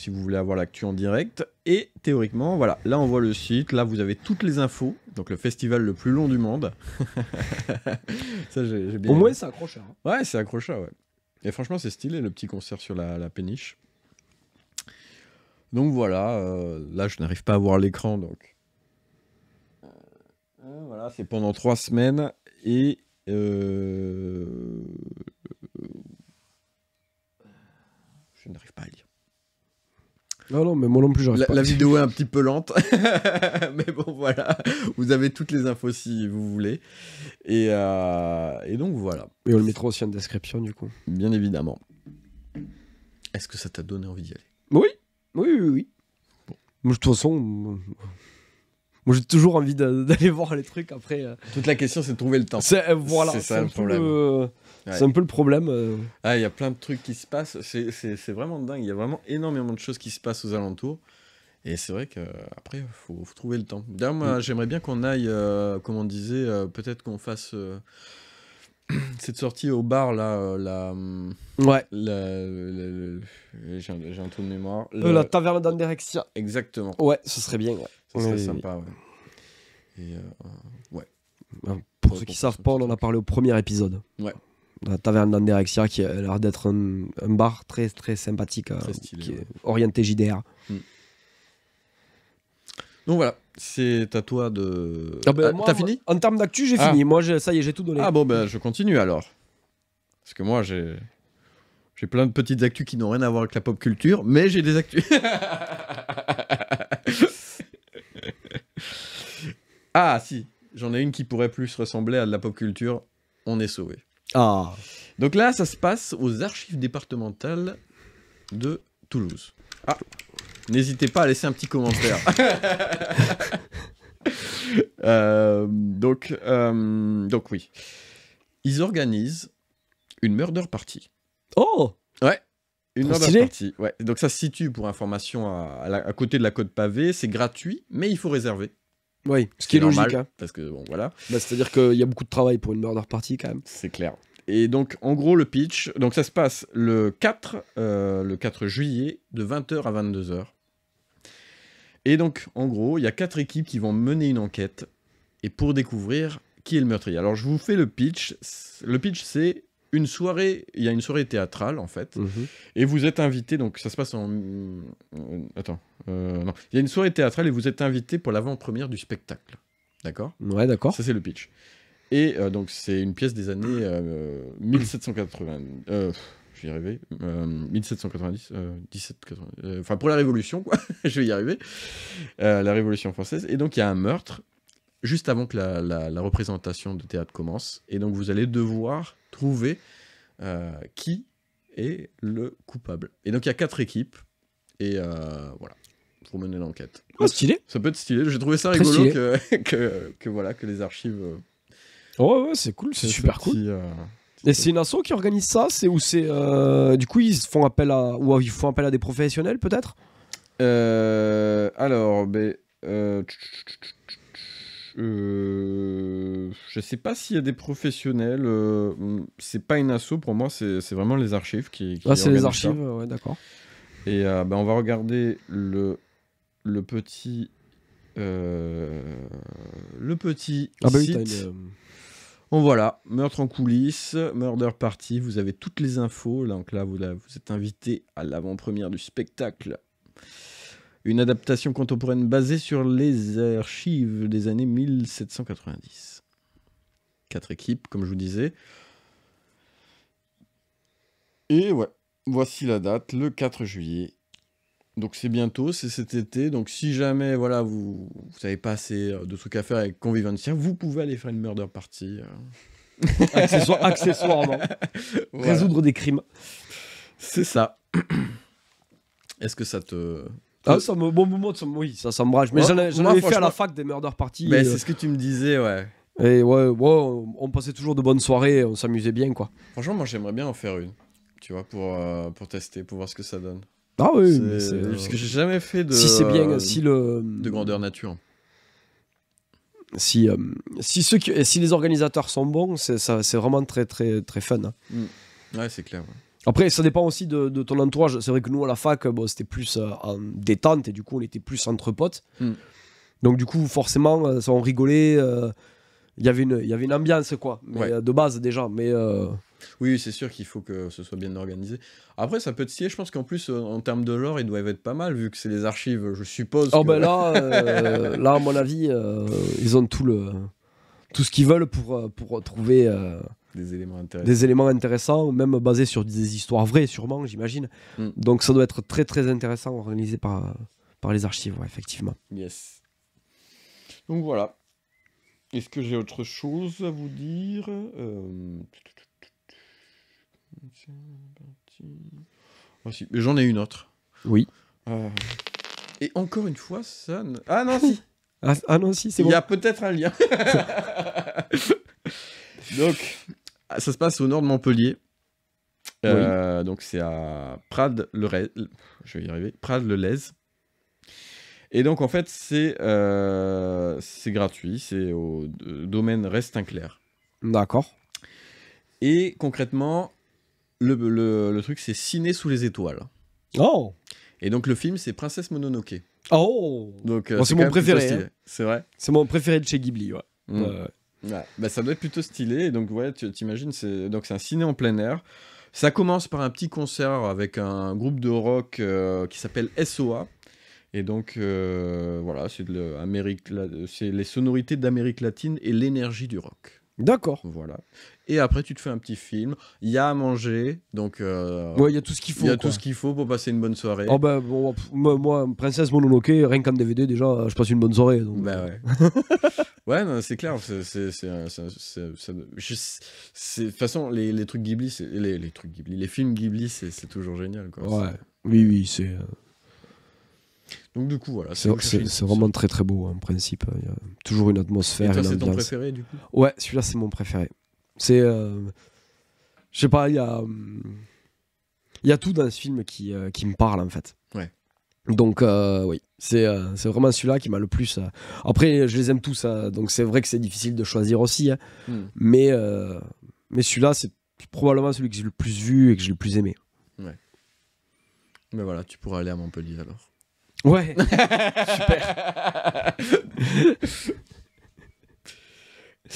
vous voulez avoir l'actu en direct. Et théoriquement, voilà. Là, on voit le site. Là, vous avez toutes les infos. Donc le festival le plus long du monde. Ça, j'ai bien. Au moins, c'est accrocheur. Hein. Ouais, c'est accrocheur, ouais. Et franchement, c'est stylé, le petit concert sur la péniche. Donc voilà, là, je n'arrive pas à voir l'écran, donc... voilà, c'est pendant 3 semaines, et... je n'arrive pas à lire. Non, mais moi non plus, j'arrive pas. La vidéo est un petit peu lente, mais bon, voilà, vous avez toutes les infos si vous voulez. Et donc, voilà. Et on le mettra aussi en description, du coup. Bien évidemment. Est-ce que ça t'a donné envie d'y aller? Oui. Bon. Moi, de toute façon, moi, j'ai toujours envie d'aller voir les trucs après. Toute la question, c'est de trouver le temps. Voilà, c'est ça le problème. C'est un peu le problème. Ah, il y a plein de trucs qui se passent. C'est vraiment dingue. Il y a vraiment énormément de choses qui se passent aux alentours. Et c'est vrai qu'après, il faut trouver le temps. D'ailleurs, moi, j'aimerais bien qu'on aille, comme on disait, peut-être qu'on fasse cette sortie au bar, là. Ouais. J'ai un trou de mémoire. La taverne d'Andérexia. Exactement. Ouais, ce serait bien. Ouais. Ça serait sympa, ouais. Et ouais. Pour ceux qui savent pas, on en a parlé au premier épisode. Ouais. La taverne d'Andérexia, qui a l'air d'être un bar très, très sympathique, très stylé, qui est orienté JDR. Donc voilà, c'est à toi de... T'as fini? En termes d'actu, j'ai fini. Moi, ça y est, j'ai tout donné. Ah bon, ben je continue alors. Parce que moi, j'ai plein de petites actus qui n'ont rien à voir avec la pop culture, mais j'ai des actus. Ah si, j'en ai une qui pourrait plus ressembler à de la pop culture. On est sauvé. Ah. Donc là, ça se passe aux archives départementales de Toulouse. Ah, n'hésitez pas à laisser un petit commentaire. Donc oui. Ils organisent une murder party. Oh. Ouais. Une murder party. Ouais. Donc ça se situe, pour information, à côté de la côte pavée. C'est gratuit, mais il faut réserver. Oui, ce qui est normal, logique. Hein. Parce que bon, voilà. Bah, c'est-à-dire qu'il y a beaucoup de travail pour une murder party quand même. C'est clair. Et donc, en gros, le pitch, donc ça se passe le 4 juillet, de 20h à 22h. Et donc, en gros, il y a 4 équipes qui vont mener une enquête, et pour découvrir qui est le meurtrier. Alors, je vous fais le pitch. Le pitch, c'est une soirée, il y a une soirée théâtrale, en fait, et vous êtes invité, donc ça se passe en... non. Il y a une soirée théâtrale, et vous êtes invité pour l'avant-première du spectacle. D'accord ? Ouais, d'accord. Ça, c'est le pitch. Et donc, c'est une pièce des années 1780... je vais y arriver, 1790, 1790, enfin pour la Révolution, quoi, je vais y arriver, la Révolution française. Et donc il y a un meurtre juste avant que la représentation de théâtre commence. Et donc vous allez devoir trouver qui est le coupable. Et donc il y a 4 équipes, et voilà, pour mener l'enquête. Ah, stylé. Ça peut être stylé, j'ai trouvé ça Très rigolo stylé. que voilà, que les archives... Ouais, c'est cool, c'est super cool. Et c'est une asso qui organise ça, c'est où c'est du coup ils font appel à ou ils font appel à des professionnels peut-être. Alors, je sais pas s'il y a des professionnels. C'est pas une asso pour moi, c'est vraiment les archives qui Ah, c'est les organisent ça. archives, ouais, d'accord. Et on va regarder le petit Ah bah oui, site. t'as une. Bon voilà, meurtre en coulisses, murder party, vous avez toutes les infos. Donc là, vous êtes invité à l'avant-première du spectacle. Une adaptation contemporaine basée sur les archives des années 1790. 4 équipes, comme je vous disais. Et ouais, voici la date, le 4 juillet. Donc c'est bientôt, c'est cet été. Donc si jamais voilà, vous n'avez pas assez de trucs à faire avec Convivencia, vous pouvez aller faire une murder party. Accessoirement. Voilà. Résoudre des crimes. C'est ça. Est-ce que ça te... Ah, ça me, bon, moi, oui, ça me rage. Mais Ouais, j'en moi, avais fait à la franchement- fac des murder parties. Ben, c'est ce que tu me disais, ouais. Et ouais, on passait toujours de bonnes soirées, on s'amusait bien, quoi. Franchement, moi j'aimerais bien en faire une. Tu vois, pour tester, pour voir ce que ça donne. Ah oui, mais C'est- c'est. Parce que j'ai jamais fait de... Si c'est bien, si le. de grandeur nature. Si si les organisateurs sont bons, c'est vraiment très très très fun, hein. Ouais, c'est clair. Ouais. Après, ça dépend aussi de ton entourage. C'est vrai que nous, à la fac, bon, c'était plus en détente et du coup, on était plus entre potes. Mm. Donc, du coup, forcément, ça, on rigolait. Il y avait une ambiance, quoi. Mais, Ouais. de base, déjà. Mais Oui, c'est sûr qu'il faut que ce soit bien organisé. Après, ça peut être stylé. Je pense qu'en plus, en termes de lore, ils doivent être pas mal, vu que c'est les archives. Je suppose oh, que... ben là, à mon avis, ils ont tout ce qu'ils veulent pour trouver des éléments intéressants. des éléments intéressants, même basés sur des histoires vraies, sûrement, j'imagine. Mm. Donc, ça doit être très, très intéressant, organisé par les archives, ouais, effectivement. Yes. Donc voilà. Est-ce que j'ai autre chose à vous dire Ah, si. Mais j'en ai une autre. Oui. Et encore une fois, ça... Ah non, si. Ah non, si, c'est Il bon. y a peut-être un lien. Donc, ça se passe au nord de Montpellier. Donc, c'est à Prades-le-Lez. Je vais y arriver. Prades-le-Lez. Et donc, en fait, c'est gratuit. C'est au domaine Restinclair. D'accord. Et concrètement, le truc, c'est Ciné sous les étoiles. Oh. Et donc, le film, c'est Princesse Mononoke. Oh. Donc, Bon, c'est quand mon même plutôt préféré, stylé. hein. C'est vrai. C'est mon préféré de chez Ghibli, ouais. Mm. Ouais. Bah, ça doit être plutôt stylé. Donc, ouais, tu t'imagines, c'est un ciné en plein air. Ça commence par un petit concert avec un groupe de rock qui s'appelle SOA. Et donc, voilà, c'est les sonorités d'Amérique latine et l'énergie du rock. D'accord. Voilà. Et après, tu te fais un petit film. Il y a à manger. Donc, Ouais, il y a tout ce qu'il faut. il y a quoi. tout ce qu'il faut pour passer une bonne soirée. Oh ben, bon, moi, Princesse Mononoke, rien qu'en DVD, déjà, je passe une bonne soirée. Donc, Bah ouais. Ouais, non, c'est clair. De toute façon, les trucs Ghibli, les trucs Ghibli, les films Ghibli, c'est toujours génial, quoi. ouais. Oui, c'est Donc du coup, voilà. si vous cherchez c'est une- vraiment très très beau, en principe. Il y a toujours une Et atmosphère, toi, une c'est ton ambiance. préféré, du coup? Ouais, celui-là, c'est mon préféré. C'est. Je sais pas, il y a tout dans ce film qui me parle, en fait. Ouais. Donc, oui, c'est vraiment celui-là qui m'a le plus. Après, je les aime tous, donc c'est vrai que c'est difficile de choisir aussi. Hein. Mais celui-là, c'est probablement celui que j'ai le plus vu et que j'ai le plus aimé. Mais voilà, tu pourras aller à Montpellier alors. Ouais, super.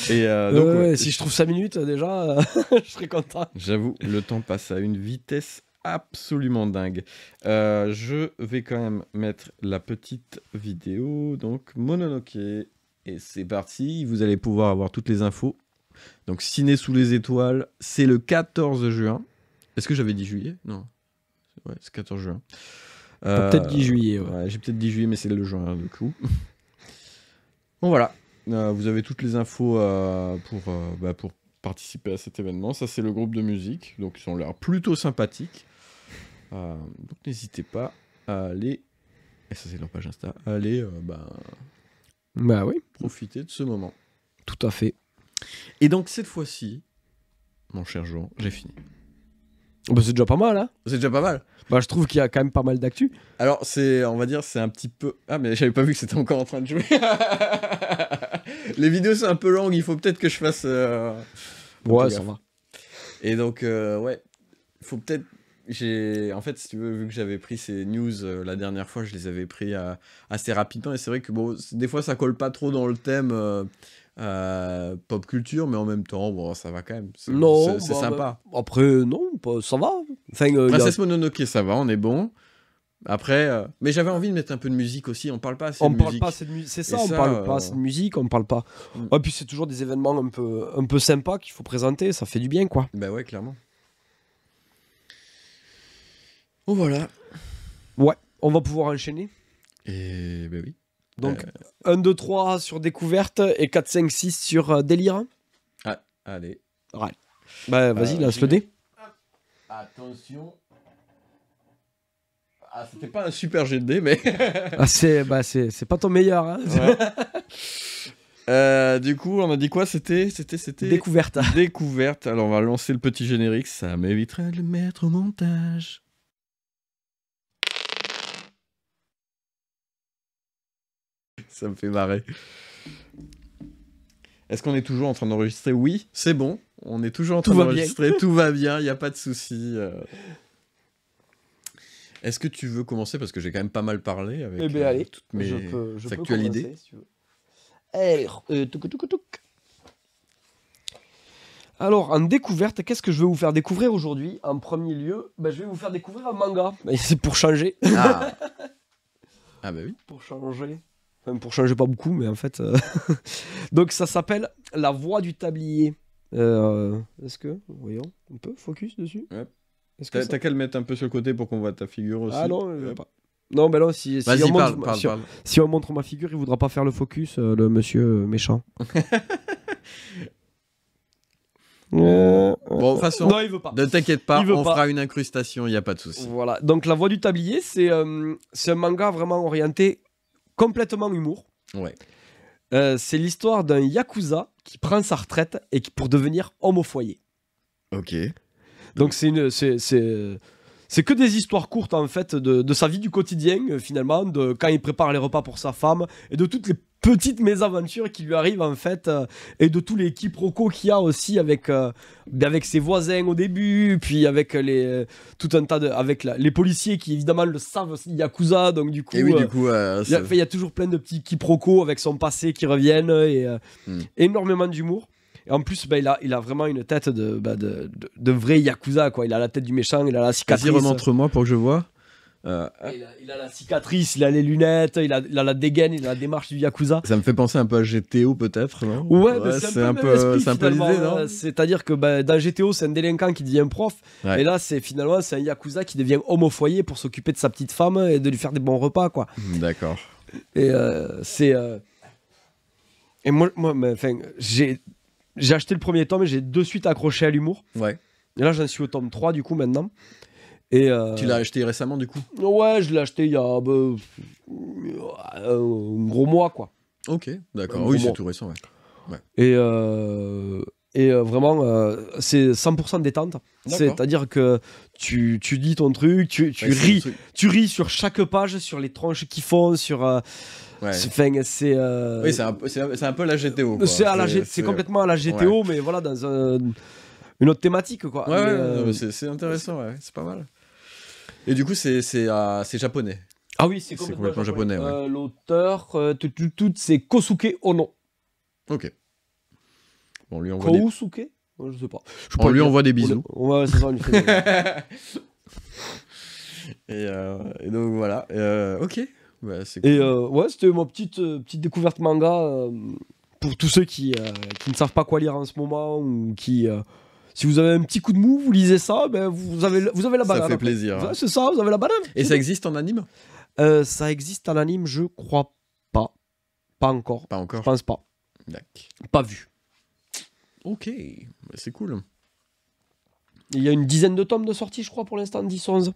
Et donc, ouais, si je trouve 5 minutes, déjà, je serais content. j'avoue, le temps passe à une vitesse absolument dingue. Je vais quand même mettre la petite vidéo, donc Mononoke, et c'est parti. Vous allez pouvoir avoir toutes les infos. Donc Ciné sous les étoiles, c'est le 14 juin. Est-ce que j'avais dit juillet? Non. Ouais, c'est 14 juin. Peut-être 10 juillet. Ouais. Ouais, j'ai peut-être dit juillet, mais c'est le juin, du coup. Bon, voilà. Vous avez toutes les infos pour participer à cet événement. Ça, c'est le groupe de musique. Donc, ils ont l'air plutôt sympathiques. Donc, n'hésitez pas à aller... Et ça, c'est leur page Insta. À aller Bah oui, profiter de ce moment. tout à fait. Et donc, cette fois-ci, mon cher Jean, j'ai fini. Bah, c'est déjà pas mal, hein. C'est déjà pas mal. Bah, je trouve qu'il y a quand même pas mal d'actu. Alors, on va dire, c'est un petit peu... Ah, mais j'avais pas vu que c'était encore en train de jouer. Les vidéos, c'est un peu long, il faut peut-être que je fasse... Ouais, ça va. Et donc, ouais, il faut peut-être... En fait, si tu veux, vu que j'avais pris ces news la dernière fois, je les avais pris assez rapidement. Et c'est vrai que, bon, des fois, ça colle pas trop dans le thème pop culture, mais en même temps, bon, ça va quand même. C'est sympa. Après, non, ça va. Enfin, Princesse Mononoke, ça va, on est bon. Après, mais j'avais envie de mettre un peu de musique aussi. On parle pas assez de musique. On parle pas assez de musique. C'est ça, on parle pas assez de musique, on parle pas. Ouais, puis c'est toujours des événements un peu sympas qu'il faut présenter. Ça fait du bien, quoi. Bah ouais, clairement. Oh voilà. Ouais, on va pouvoir enchaîner. Et ben oui. Donc, 1, 2, 3 sur découverte et 4, 5, 6 sur délire. Ah, allez. Ouais. Bah, vas-y, lance le dé. Attention. Ah, c'était pas un super jet de dé, mais... c'est pas ton meilleur. Hein. Ouais. Du coup, on a dit quoi? C'était... Découverte. Découverte. Alors, on va lancer le petit générique. Ça m'éviterait de le mettre au montage. Ça me fait marrer. Est-ce qu'on est toujours en train d'enregistrer? Oui, c'est bon. On est toujours en train d'enregistrer. Tout va bien, il n'y a pas de souci. Est-ce que tu veux commencer? Parce que j'ai quand même pas mal parlé avec allez, toutes mes je actualités. Peux commencer, si tu veux. Alors, en découverte, qu'est-ce que je vais vous faire découvrir aujourd'hui? En premier lieu, je vais vous faire découvrir un manga. Et c'est pour changer. Ah bah oui. Pour changer. Enfin, pour changer pas beaucoup, mais en fait... Donc, ça s'appelle La Voix du Tablier. Est-ce que... Voyons, un peu, focus dessus. Ouais. T'as qu'à le mettre un peu sur le côté pour qu'on voit ta figure aussi. Ah non, pas. Non, mais non, si on montre ma figure, il voudra pas faire le focus, le monsieur méchant. Bon, de toute façon, non, il veut pas. Ne t'inquiète pas, on fera une incrustation, il n'y a pas de souci. Voilà, donc La Voix du Tablier, c'est un manga vraiment orienté complètement humour. Ouais. C'est l'histoire d'un yakuza qui prend sa retraite et pour devenir homme au foyer. Ok. Donc c'est que des histoires courtes en fait de sa vie du quotidien finalement, de quand il prépare les repas pour sa femme et de toutes les petites mésaventures qui lui arrivent en fait et de tous les quiproquos qu'il y a aussi avec ses voisins au début, puis avec tout un tas avec les policiers qui évidemment le savent, yakuza, donc du coup et oui, du coup il y a toujours plein de petits quiproquos avec son passé qui reviennent et énormément d'humour. Et en plus, il a vraiment une tête de vrai yakuza, quoi. Il a la tête du méchant, il a la cicatrice. Vas-y, remontre-moi pour que je vois. Il a la cicatrice, il a les lunettes, il a la dégaine, il a la démarche du yakuza. Ça me fait penser un peu à GTO peut-être, non? Ouais, c'est un peu l'idée, non? C'est-à-dire que dans GTO, c'est un délinquant qui devient prof. Ouais. Et là, c'est un yakuza qui devient homme au foyer pour s'occuper de sa petite femme et de lui faire des bons repas, quoi. D'accord. Et Et moi j'ai acheté le premier tome et j'ai de suite accroché à l'humour. Ouais. Et là, j'en suis au tome 3 du coup maintenant. Et tu l'as acheté récemment du coup? Ouais, je l'ai acheté il y a un gros mois, quoi. Ok, d'accord. Oui, c'est tout récent, ouais. Et vraiment, c'est 100% détente. C'est-à-dire que tu dis ton truc, tu ris sur chaque page, sur les tranches qu'ils font, sur... Ouais. Oui, c'est un peu la GTO, quoi. C'est complètement à la GTO, mais voilà, dans une autre thématique, quoi. Ouais, c'est intéressant, ouais, c'est pas mal. Et du coup, c'est japonais. Ah oui, c'est complètement japonais. Ouais. L'auteur, c'est Kosuke Ono. Ok. Bon, on lui envoie Kosuke Je sais pas. On lui envoie des bisous. Ouais, c'est ça, on lui fait des... et donc voilà. Ok. Ouais, c'est cool. Et ouais, c'était ma petite découverte manga pour tous ceux qui ne savent pas quoi lire en ce moment ou qui Si vous avez un petit coup de mou, vous lisez ça, ben vous avez la banane. Ça fait après. plaisir. Ouais, c'est ça, vous avez la banane. Et ça existe en anime? Ça existe en anime, je crois pas. Pas encore. Pas Je encore. pense pas. D'accord. Pas vu. Ok, c'est cool. Il y a une dizaine de tomes de sortie, je crois, pour l'instant, 10-11.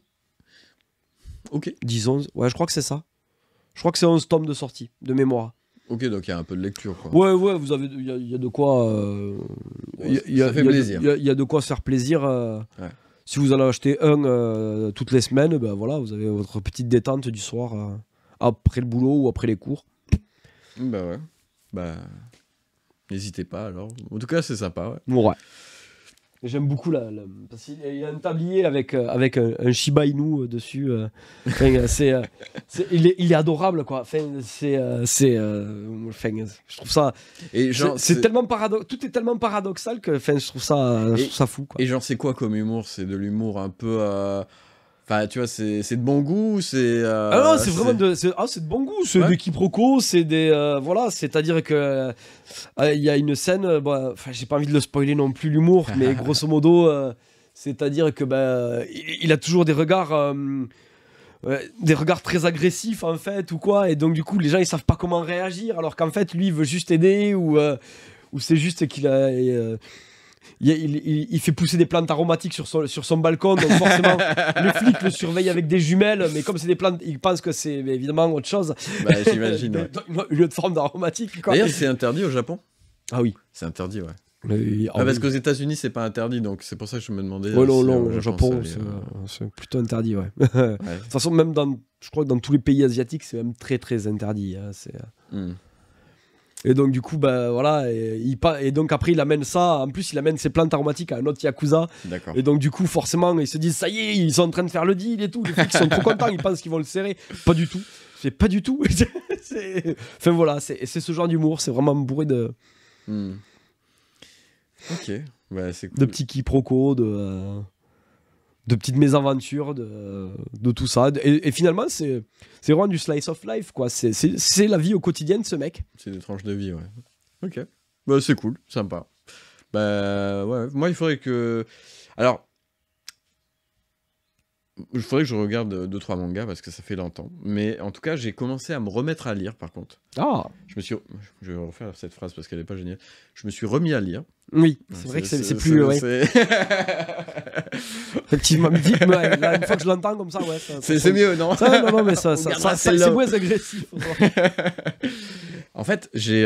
Ok. 10-11, ouais, je crois que c'est ça. Je crois que c'est 11 tomes de sortie, de mémoire. Ok, donc il y a un peu de lecture, quoi. Ouais, vous avez, il y a de quoi. Ça fait plaisir. Il y a de quoi se faire plaisir. Ouais. Si vous en achetez un toutes les semaines, ben voilà, vous avez votre petite détente du soir après le boulot ou après les cours. Bah ouais. Bah. N'hésitez pas alors. En tout cas, c'est sympa, ouais. Ouais. J'aime beaucoup parce qu'il y a un tablier avec un Shiba Inu dessus. Enfin, il est adorable, quoi. Enfin, je trouve ça. Et genre, c'est tellement tout est tellement paradoxal que, enfin, je trouve ça fou, quoi. Et genre, c'est quoi comme humour? C'est de l'humour un peu. Enfin, tu vois, c'est de bon goût, c'est. Ah non, c'est vraiment c'est de bon goût, c'est des quiproquos, c'est des voilà, c'est-à-dire que il y a une scène, j'ai pas envie de le spoiler non plus l'humour, mais grosso modo, c'est-à-dire que il a toujours des regards très agressifs en fait ou quoi, et donc du coup les gens ils savent pas comment réagir, alors qu'en fait lui il veut juste aider ou c'est juste qu'il a il fait pousser des plantes aromatiques sur son balcon, donc forcément le flic le surveille avec des jumelles, mais comme c'est des plantes, il pense que c'est évidemment autre chose. Bah, j'imagine. Ouais. Une autre forme d'aromatique. D'ailleurs, c'est interdit au Japon? Ah oui. C'est interdit, ouais. Parce qu'aux États-Unis, c'est pas interdit, donc c'est pour ça que je me demandais. Ouais, non, au Japon, c'est plutôt interdit, ouais. De toute façon, même je crois que dans tous les pays asiatiques, c'est même très très interdit. Hein, Et donc du coup voilà, et donc après il amène ça, en plus il amène ses plantes aromatiques à un autre Yakuza. D'accord. Et donc du coup forcément ils se disent ça y est, ils sont en train de faire le deal et tout, les flics sont trop contents, ils pensent qu'ils vont le serrer. Pas du tout, c'est pas du tout. Enfin voilà, c'est ce genre d'humour, c'est vraiment bourré de Ok, c'est cool. De petits quiproquos, de petites mésaventures, de tout ça. Et finalement, c'est vraiment du slice of life, quoi. C'est la vie au quotidien de ce mec. C'est des tranches de vie, ouais. Ok. Bah, c'est cool, sympa. Bah, ouais. Moi, il faudrait que. Alors. Il faudrait que je regarde 2-3 mangas parce que ça fait longtemps. Mais en tout cas, j'ai commencé à me remettre à lire, par contre. Ah. Je vais refaire cette phrase parce qu'elle est pas géniale. Je me suis remis à lire. Oui, c'est vrai que c'est plus. Ouais. Effectivement, là, une fois que je l'entends comme ça, ouais. C'est mieux, non? Non, mais c'est moins agressif. En fait, si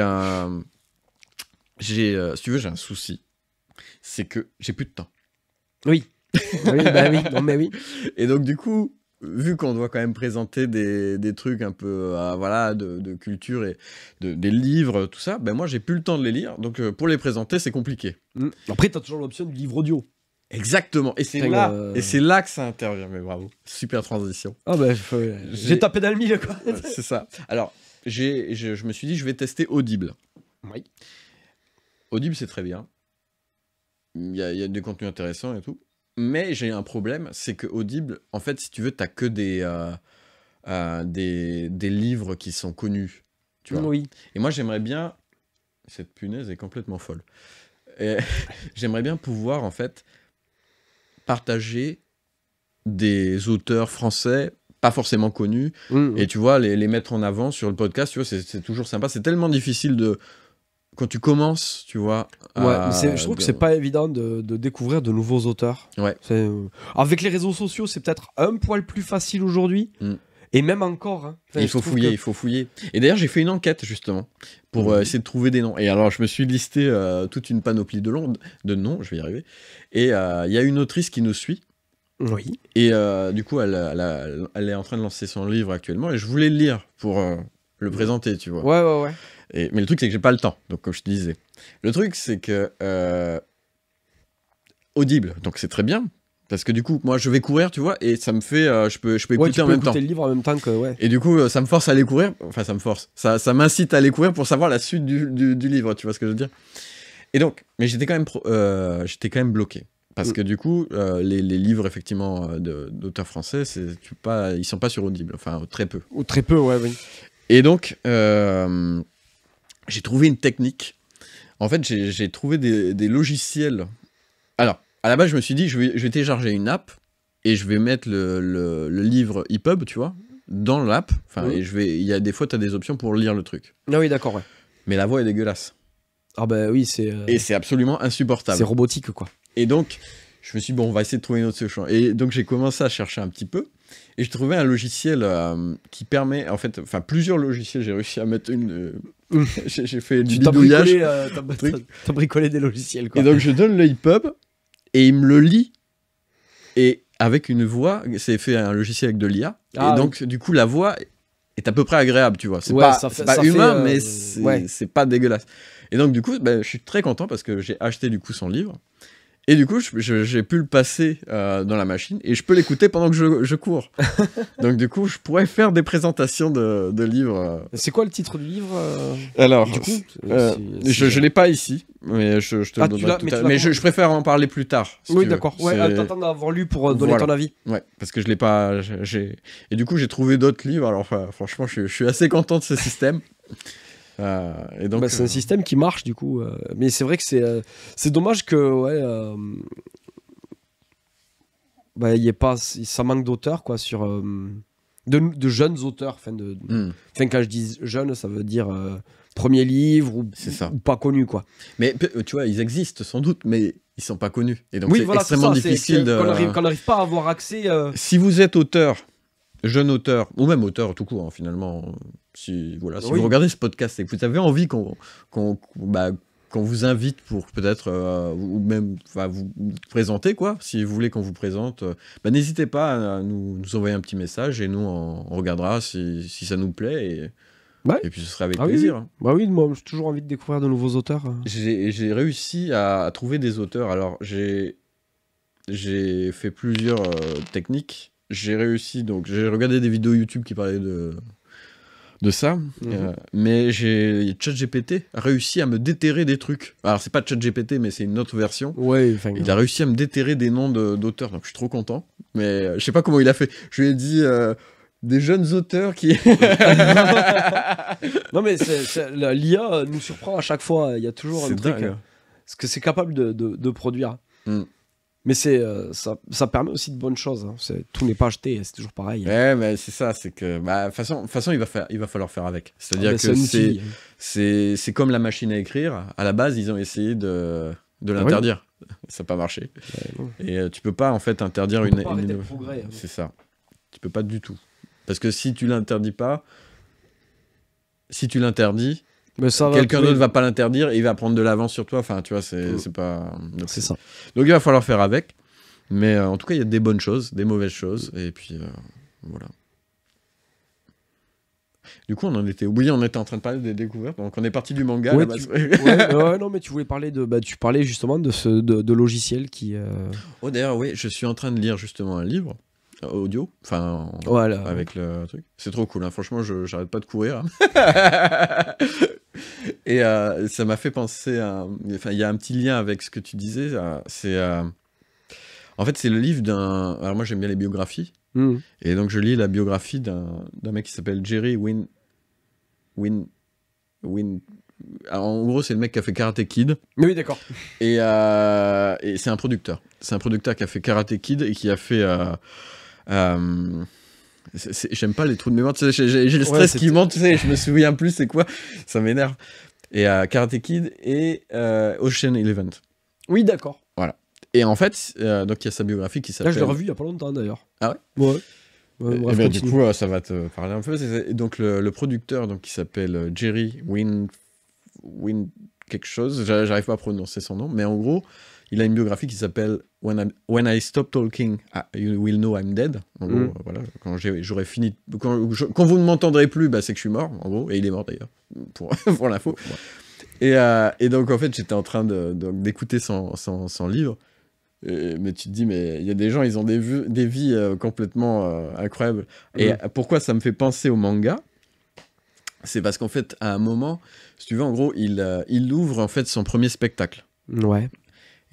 tu veux, j'ai un souci. C'est que j'ai plus de temps. Oui. Oui, oui, non, mais oui. Et donc, du coup, vu qu'on doit quand même présenter des trucs un peu voilà, de culture et des livres, tout ça, ben moi, j'ai plus le temps de les lire. Donc, pour les présenter, c'est compliqué. Après, tu as toujours l'option du livre audio. Exactement. Et c'est là que ça intervient. Mais bravo. Super transition. Ah ben, j'ai tapé dans le mille, quoi. C'est ça. Alors, je me suis dit, je vais tester Audible. Oui. Audible, c'est très bien. Il y a des contenus intéressants et tout. Mais j'ai un problème, c'est que Audible, en fait, si tu veux, t'as que des livres qui sont connus. Tu vois. Oui. Et moi, j'aimerais bien... Cette punaise est complètement folle. Et j'aimerais bien pouvoir, en fait, partager des auteurs français pas forcément connus, et tu vois, les mettre en avant sur le podcast, tu vois, c'est toujours sympa. C'est tellement difficile de... Quand tu commences, tu vois... je trouve que c'est pas évident de découvrir de nouveaux auteurs. Ouais. Avec les réseaux sociaux, c'est peut-être un poil plus facile aujourd'hui. Et même encore. Hein. Enfin, il faut fouiller. Et d'ailleurs, j'ai fait une enquête, justement, pour essayer de trouver des noms. Et alors, je me suis listé toute une panoplie de noms, je vais y arriver. Et il y a une autrice qui nous suit. Oui. Et du coup, elle est en train de lancer son livre actuellement. Et je voulais le lire pour le présenter, tu vois. Ouais. Mais le truc, c'est que j'ai pas le temps. Donc, comme je te disais. Le truc, c'est que Audible, donc c'est très bien. Parce que du coup, moi, je vais courir, tu vois, et ça me fait... je peux écouter en même temps. Le livre en même temps que... Ouais. Et du coup, ça me force à aller courir. Enfin, ça me force. Ça m'incite à aller courir pour savoir la suite du livre, tu vois ce que je veux dire. Et donc, mais j'étais quand même bloqué. Parce que du coup, les livres, effectivement, d'auteurs français, ils sont pas sur Audible. Enfin, très peu. Ou très peu, ouais, oui. Et donc, j'ai trouvé une technique. En fait, j'ai trouvé des logiciels Alors, à la base, je me suis dit, je vais télécharger une app et je vais mettre le livre EPUB, tu vois, dans l'app. Enfin, et il y a des fois, tu as des options pour lire le truc. Ah oui, d'accord, ouais. Mais la voix est dégueulasse. Ah bah oui, c'est... Et c'est absolument insupportable. C'est robotique, quoi. Et donc, je me suis dit, bon, on va essayer de trouver une autre solution. Et donc, j'ai commencé à chercher un petit peu. Et je trouvais un logiciel qui permet, en fait, enfin, plusieurs logiciels. J'ai réussi à mettre j'ai fait du bidouillage. T'as bricolé des logiciels, quoi. Et donc, je donne le EPUB et il me le lit. Et avec une voix, c'est fait un logiciel avec de l'IA. Et donc, du coup, la voix est à peu près agréable, tu vois. C'est pas humain, mais c'est pas dégueulasse. Et donc, du coup, je suis très content parce que j'ai acheté, du coup, son livre. Et du coup, j'ai pu le passer dans la machine et je peux l'écouter pendant que je cours. Donc, du coup, je pourrais faire des présentations de livres. C'est quoi le titre du livre Alors, du coup, je l'ai pas ici, mais je te le donnerai tout à l'heure. Mais je préfère en parler plus tard. Oui, d'accord. Ouais, t'attends d'avoir lu pour donner ton avis. Ouais, parce que je l'ai pas. Et du coup, j'ai trouvé d'autres livres. Alors, franchement, je suis assez content de ce système. Et donc, c'est un système qui marche du coup, mais c'est vrai que c'est dommage que y ait pas, ça manque d'auteurs quoi sur de jeunes auteurs. Enfin quand je dis jeunes, ça veut dire premier livre ou pas connu quoi. Mais tu vois, ils existent sans doute, mais ils sont pas connus. Et donc c'est extrêmement difficile qu'on n'arrive pas à avoir accès. Si vous êtes auteur, jeune auteur, ou même auteur tout court, finalement, si vous regardez ce podcast et que vous avez envie qu'on vous invite pour peut-être, ou même vous présenter, quoi, si vous voulez qu'on vous présente, n'hésitez pas à nous envoyer un petit message et nous, on regardera si ça nous plaît. Et puis ce serait avec plaisir. Oui. Bah oui, moi j'ai toujours envie de découvrir de nouveaux auteurs. J'ai réussi à trouver des auteurs. Alors j'ai fait plusieurs techniques. J'ai réussi, donc j'ai regardé des vidéos YouTube qui parlaient de ça, mais ChatGPT a réussi à me déterrer des trucs. Alors c'est pas ChatGPT, mais c'est une autre version. Il a réussi à me déterrer des noms d'auteurs, donc je suis trop content. Mais je sais pas comment il a fait. Je lui ai dit des jeunes auteurs qui... Non mais l'IA nous surprend à chaque fois. Il y a toujours un truc ce que c'est capable de produire. Mais ça permet aussi de bonnes choses. Hein. Tout n'est pas acheté, c'est toujours pareil. Ouais, mais c'est ça, c'est que de toute façon, il va falloir faire avec. C'est-à-dire que c'est comme la machine à écrire. À la base, ils ont essayé de l'interdire. Ça n'a pas marché. Et tu peux pas en fait interdire une progrès. Hein. C'est ça. Tu peux pas du tout. Parce que si tu l'interdis pas, quelqu'un d'autre va pas l'interdire et il va prendre de l'avance sur toi. Enfin, tu vois, c'est pas... C'est ça. Donc, il va falloir faire avec. Mais en tout cas, il y a des bonnes choses, des mauvaises choses. Et puis, voilà. Du coup, on était en train de parler des découvertes. Donc, on est parti du manga. Non, mais tu voulais parler tu parlais justement de logiciels qui... Oh, d'ailleurs, oui, je suis en train de lire justement un livre audio, enfin avec le truc. C'est trop cool, hein. Franchement, j'arrête pas de courir. Et ça m'a fait penser il y a un petit lien avec ce que tu disais. En fait, c'est le livre d'un... Alors moi, j'aime bien les biographies. Et donc, je lis la biographie d'un mec qui s'appelle Jerry Win. Alors, en gros, c'est le mec qui a fait Karate Kid. Oui, d'accord. Et c'est un producteur. C'est un producteur qui a fait Karate Kid et qui a fait... j'aime pas les trous de mémoire, tu sais, j'ai le stress qui monte, tu sais, je me souviens plus c'est quoi, ça m'énerve. Et Karate Kid et Ocean Eleven. Oui, d'accord. Voilà. Et en fait, donc il y a sa biographie qui s'appelle... Là, je l'ai revu il y a pas longtemps d'ailleurs. Ah ouais? Ouais. Du coup, ça va te parler un peu. Et donc le producteur, donc, qui s'appelle Jerry Win quelque chose, j'arrive pas à prononcer son nom, mais en gros, il a une biographie qui s'appelle When I Stop Talking, You Will Know I'm Dead. En gros, voilà, quand j'aurai fini, quand vous ne m'entendrez plus, c'est que je suis mort, en gros, et il est mort d'ailleurs, pour l'info. Et donc en fait, j'étais en train d'écouter son livre, mais tu te dis, mais il y a des gens, ils ont des vies complètement incroyables. Et pourquoi ça me fait penser au manga? C'est parce qu'en fait, à un moment, si tu veux, en gros, il ouvre en fait son premier spectacle. Ouais.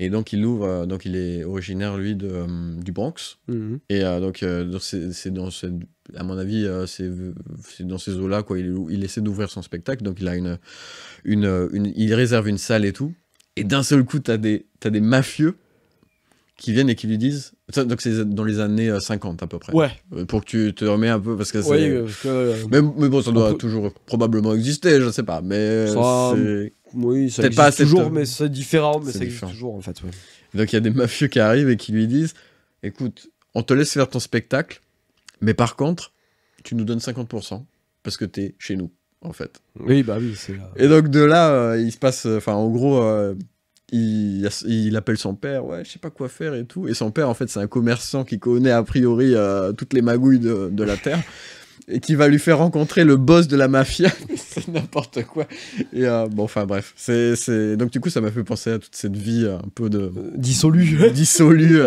Et donc il ouvre, donc il est originaire lui du Bronx. Et donc c'est à mon avis c'est dans ces eaux-là quoi. Il essaie d'ouvrir son spectacle, donc il a il réserve une salle et tout. Et d'un seul coup t'as des mafieux qui viennent et qui lui disent... Donc c'est dans les années 50 à peu près. Ouais. Pour que tu te remets un peu, parce que c'est... Oui, parce que, mais bon, ça doit toujours probablement exister, je sais pas, mais ça, c'est... oui, ça peut-être existe pas cette- toujours, mais c'est différent, mais c'est ça existe différent. toujours en fait. Ouais. Donc il y a des mafieux qui arrivent et qui lui disent, écoute, on te laisse faire ton spectacle, mais par contre, tu nous donnes 50%, parce que t'es chez nous, en fait. Oui, bah oui, c'est... Et donc de là, il se passe, enfin en gros, il appelle son père, ouais, je sais pas quoi faire et tout. Et son père, en fait, c'est un commerçant qui connaît a priori toutes les magouilles de la terre et qui va lui faire rencontrer le boss de la mafia. C'est n'importe quoi. Et bon, enfin bref, donc du coup, ça m'a fait penser à toute cette vie un peu de dissolu. dissolue.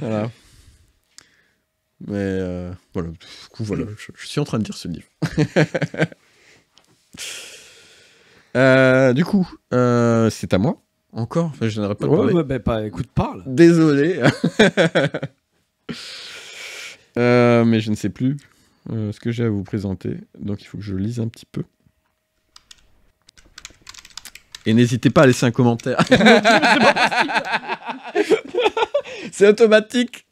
Voilà. Mais voilà, du coup, voilà, je suis en train de lire ce livre. Du coup, c'est à moi, encore. Enfin, je n'arrête pas de parler. Ouais, bah, écoute, parle. Désolé. Mais je ne sais plus ce que j'ai à vous présenter. Donc il faut que je lise un petit peu. Et n'hésitez pas à laisser un commentaire. C'est automatique.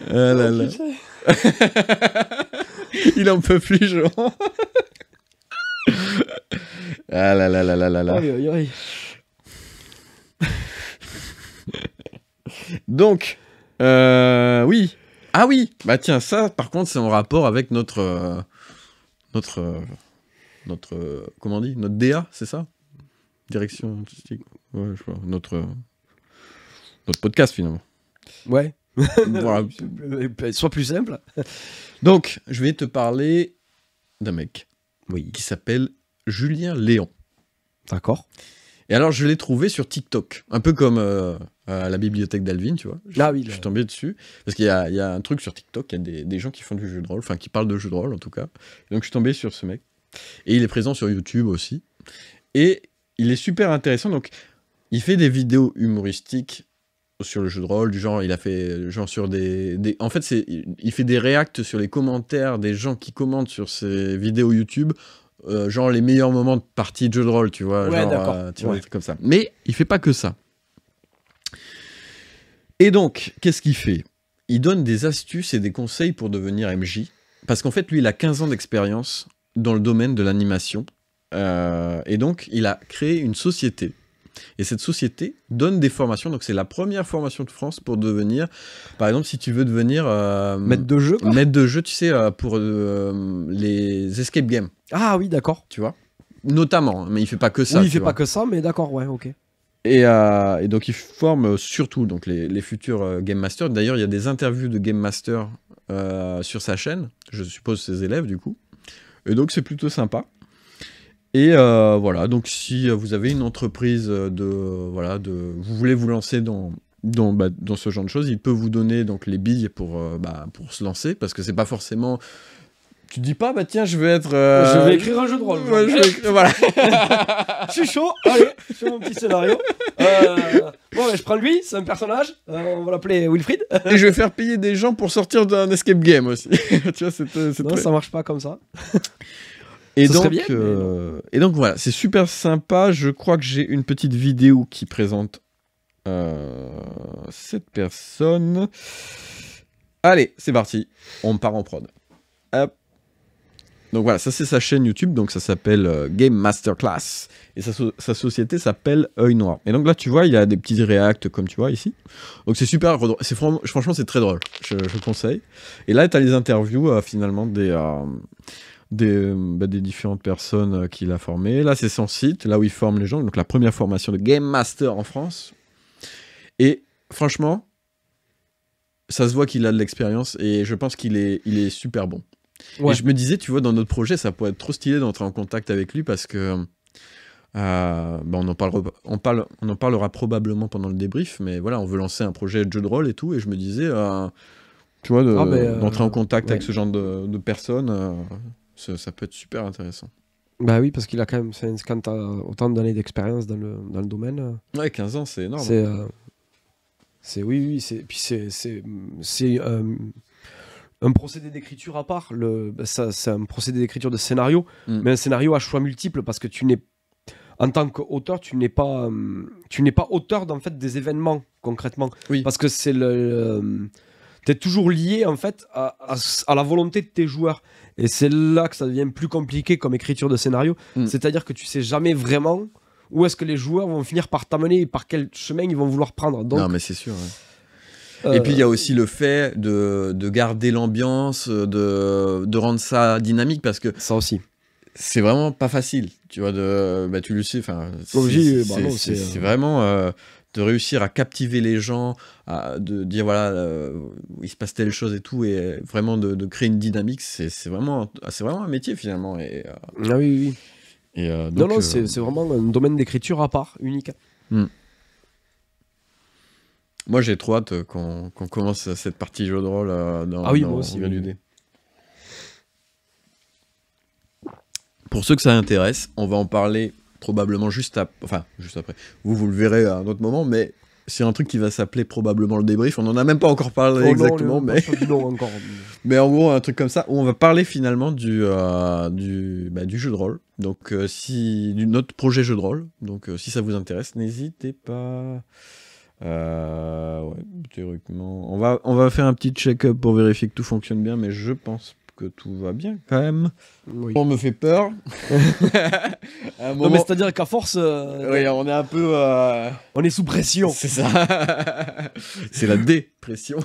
Ah là là. Il en peut plus, Jean. Ah là là là là là là. Aïe, aïe, aïe. Donc, oui. Ah oui. Bah tiens, ça, par contre, c'est en rapport avec notre comment on dit, notre DA, c'est ça? Direction artistique. Ouais, je vois. Notre podcast finalement. Ouais. Voilà. Sois plus simple. Donc, je vais te parler d'un mec Oui. qui s'appelle Julien Léon. D'accord. Et alors, je l'ai trouvé sur TikTok, un peu comme à la bibliothèque d'Alvin, tu vois. Ah oui, Je là. suis tombé dessus, parce qu'il y a un truc sur TikTok, il y a des gens qui font du jeu de rôle, enfin qui parlent de jeu de rôle en tout cas. Et donc, je suis tombé sur ce mec. Et il est présent sur YouTube aussi. Et il est super intéressant. Donc, il fait des vidéos humoristiques sur le jeu de rôle, du genre, il a fait genre sur en fait, il fait des reacts sur les commentaires des gens qui commentent sur ses vidéos YouTube, genre les meilleurs moments de partie de jeu de rôle, tu vois, Ouais, genre, d'accord. tu vois, Ouais. des trucs comme ça. Mais il fait pas que ça. Et donc, qu'est-ce qu'il fait? Il donne des astuces et des conseils pour devenir MJ, parce qu'en fait, lui, il a 15 ans d'expérience dans le domaine de l'animation, et donc, il a créé une société. Et cette société donne des formations, donc c'est la première formation de France pour devenir, par exemple, si tu veux devenir Maître de jeu, quoi. maître de jeu, tu sais, pour les escape games, Ah oui, d'accord. tu vois, notamment, mais il fait pas que ça. Oui, il tu fait vois. pas que ça, mais d'accord, ouais, ok. Et donc il forme surtout donc les futurs Game Masters. D'ailleurs, il y a des interviews de Game Masters sur sa chaîne, je suppose ses élèves du coup. Et donc c'est plutôt sympa. Et voilà, donc si vous avez une entreprise vous voulez vous lancer dans ce genre de choses, il peut vous donner donc les billes pour se lancer, parce que c'est pas forcément... Tu dis pas, bah tiens, je vais être... Je vais écrire un jeu de rôle. Ouais, je vais écrire- voilà. Je suis chaud, allez, je fais mon petit scénario. Bon, je prends lui, c'est un personnage, on va l'appeler Wilfried. Et je vais faire payer des gens pour sortir d'un escape game aussi. Tu vois, c'est Non, très... ça marche pas comme ça. Et Ça donc, serait bien, mais non. et donc voilà, c'est super sympa. Je crois que j'ai une petite vidéo qui présente cette personne. Allez, c'est parti. On part en prod. Hop. Donc voilà, ça c'est sa chaîne YouTube, donc ça s'appelle Game Masterclass. Et sa société s'appelle Œil Noir. Et donc là, tu vois, il y a des petits reacts comme tu vois ici. Donc c'est super drôle. Franchement, c'est très drôle. Je conseille. Et là, tu as les interviews finalement des différentes personnes qu'il a formées. Là, c'est son site, là où il forme les gens. Donc la première formation de Game Master en France. Et franchement, ça se voit qu'il a de l'expérience et je pense qu'il est super bon. Ouais. Et je me disais, tu vois, dans notre projet, ça pourrait être trop stylé d'entrer en contact avec lui parce que on en parlera probablement pendant le débrief, mais voilà, on veut lancer un projet de jeu de rôle et tout, et je me disais, tu vois, d'entrer en contact avec ce genre de personnes, ça peut être super intéressant. Bah oui, parce qu'il a quand même, quand t'as autant d'années d'expérience dans le domaine. Ouais, 15 ans, c'est énorme. Oui, c'est un procédé d'écriture à part. C'est un procédé d'écriture de scénario, mais un scénario à choix multiples parce que tu n'es en tant qu'auteur, tu n'es pas auteur en fait des événements concrètement. Oui. Parce que c'est t'es toujours lié en fait à la volonté de tes joueurs. Et c'est là que ça devient plus compliqué comme écriture de scénario. C'est-à-dire que tu sais jamais vraiment où est-ce que les joueurs vont finir par t'amener et par quel chemin ils vont vouloir prendre. Donc, non, mais c'est sûr. Ouais. Et puis il y a aussi le fait de garder l'ambiance, de rendre ça dynamique, parce que ça aussi. C'est vraiment pas facile, tu vois, tu le sais, enfin, c'est vraiment de réussir à captiver les gens, de dire voilà, il se passe telle chose et tout, et vraiment de créer une dynamique, c'est vraiment un métier finalement. Et, ah oui. Et, donc, non, c'est vraiment un domaine d'écriture à part, unique. Moi j'ai trop hâte qu'on commence cette partie jeu de rôle dans moi aussi, Dé. Pour ceux que ça intéresse, on va en parler probablement juste après. Vous le verrez à un autre moment, mais c'est un truc qui va s'appeler probablement le débrief. On n'en a même pas encore parlé exactement, mais... encore. Mais en gros, un truc comme ça, où on va parler finalement du jeu de rôle. Donc, du notre projet jeu de rôle. Donc, si ça vous intéresse, n'hésitez pas. Théoriquement, on va faire un petit check-up pour vérifier que tout fonctionne bien, mais je pense que tout va bien quand même. Oui. On me fait peur. Non, mais c'est-à-dire qu'à force... oui, on est un peu... On est sous pression. C'est ça. C'est la dépression.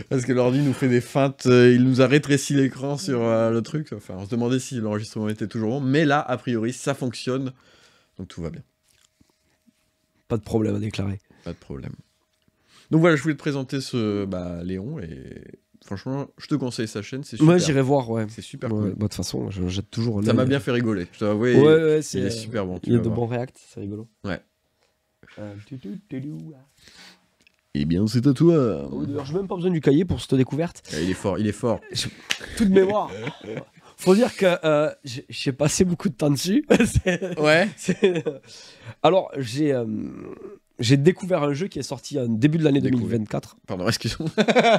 Parce que l'ordi nous fait des feintes. Il nous a rétréci l'écran sur le truc. Enfin, on se demandait si l'enregistrement était toujours bon. Mais là, a priori, ça fonctionne. Donc tout va bien. Pas de problème à déclarer. Pas de problème. Donc voilà, je voulais te présenter Léon, et franchement, je te conseille sa chaîne, c'est super. Moi, j'irai voir, ouais. C'est super cool. cool. De toute façon, je jette toujours... Ça m'a bien fait rigoler, je t'avoue. Ouais, il est super bon. Il y a de bons réacts, c'est rigolo. Ouais. Eh bien, c'est à toi. D'ailleurs, j'ai même pas besoin du cahier pour cette découverte. Il est fort. Toute mémoire. Faut dire que j'ai passé beaucoup de temps dessus. Ouais. Alors, j'ai découvert un jeu qui est sorti en début de l'année 2024. Pardon, excuse-moi.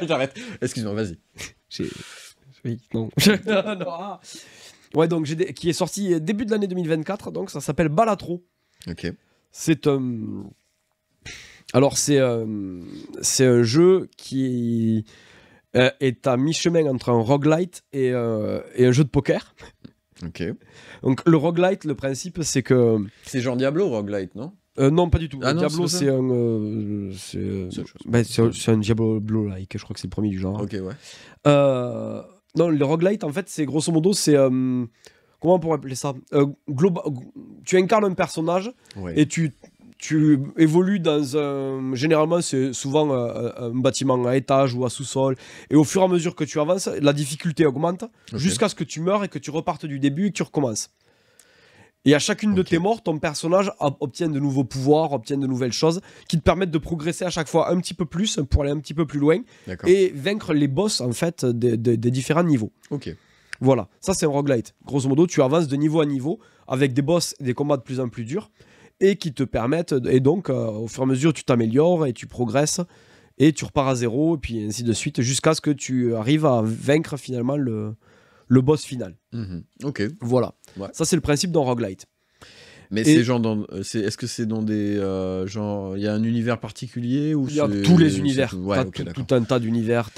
J'arrête. Excuse-moi, vas-y. Oui, non. Ouais, donc qui est sorti début de l'année 2024. Donc, ça s'appelle Balatro. Ok. C'est alors, c'est un jeu qui est à mi-chemin entre un roguelite et un jeu de poker. Ok. Donc, le roguelite, le principe, c'est que... C'est genre Diablo, roguelite, non? Non, pas du tout. Ah non, Diablo, c'est un Diablo-like, je crois que c'est le premier du genre. Ok, ouais. Non, le roguelite, en fait, c'est grosso modo, c'est... comment on pourrait appeler ça? Tu incarnes un personnage, ouais. Et tu évolues dans un... Généralement, c'est souvent un bâtiment à étage ou à sous-sol. Et au fur et à mesure que tu avances, la difficulté augmente jusqu'à ce que tu meurs et que tu repartes du début et que tu recommences. Et à chacune de tes morts, ton personnage obtient de nouveaux pouvoirs, obtient de nouvelles choses qui te permettent de progresser à chaque fois un petit peu plus pour aller un petit peu plus loin et vaincre les boss en fait des différents niveaux. Ok. Voilà, ça c'est un roguelite. Grosso modo, tu avances de niveau à niveau avec des boss et des combats de plus en plus durs et qui te permettent, et donc au fur et à mesure tu t'améliores et tu progresses et tu repars à zéro et puis ainsi de suite jusqu'à ce que tu arrives à vaincre finalement le boss final. Ok. Voilà. Ouais. Ça, c'est le principe d'un roguelite. Mais c'est genre est-ce que c'est dans des genre il y a un univers particulier ou il y a tous les univers. T'as tout un tas d'univers.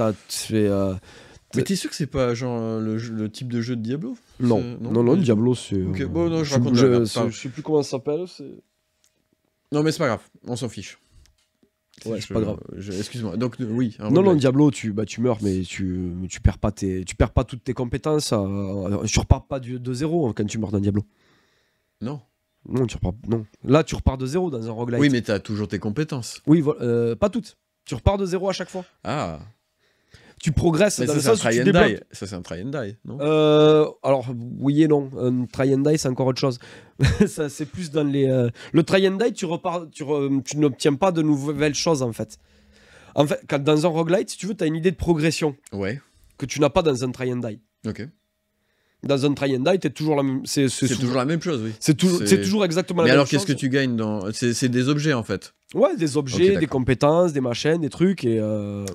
Mais t'es sûr que c'est pas genre le type de jeu de Diablo? Non, Diablo c'est. Ok, bon, non, je raconte. Je sais plus comment ça s'appelle. Non, mais c'est pas grave, on s'en fiche. Ouais, c'est pas grave. Excuse-moi. Donc oui. Non, Diablo, tu meurs, mais tu perds pas toutes tes compétences. Tu repars pas de zéro quand tu meurs dans Diablo. Non, tu repars. Non. Là, tu repars de zéro dans un roguelite. Oui, mais t'as toujours tes compétences. Oui, pas toutes. Tu repars de zéro à chaque fois. Ah. Tu progresses mais dans le sens où tu débloques. Ça, c'est un try and die, non? Alors, oui et non. Un try and die, c'est encore autre chose. Ça, c'est plus dans les... Le try and die, tu n'obtiens pas de nouvelles choses, en fait. En fait, dans un roguelite, si tu veux, tu as une idée de progression. Ouais. Que tu n'as pas dans un try and die. Ok. Dans un try and die, c'est toujours la même chose, oui. C'est toujours exactement la même chose. Mais alors, qu'est-ce que tu gagnes c'est des objets, en fait? Ouais, des objets, des compétences, des machines, des trucs et...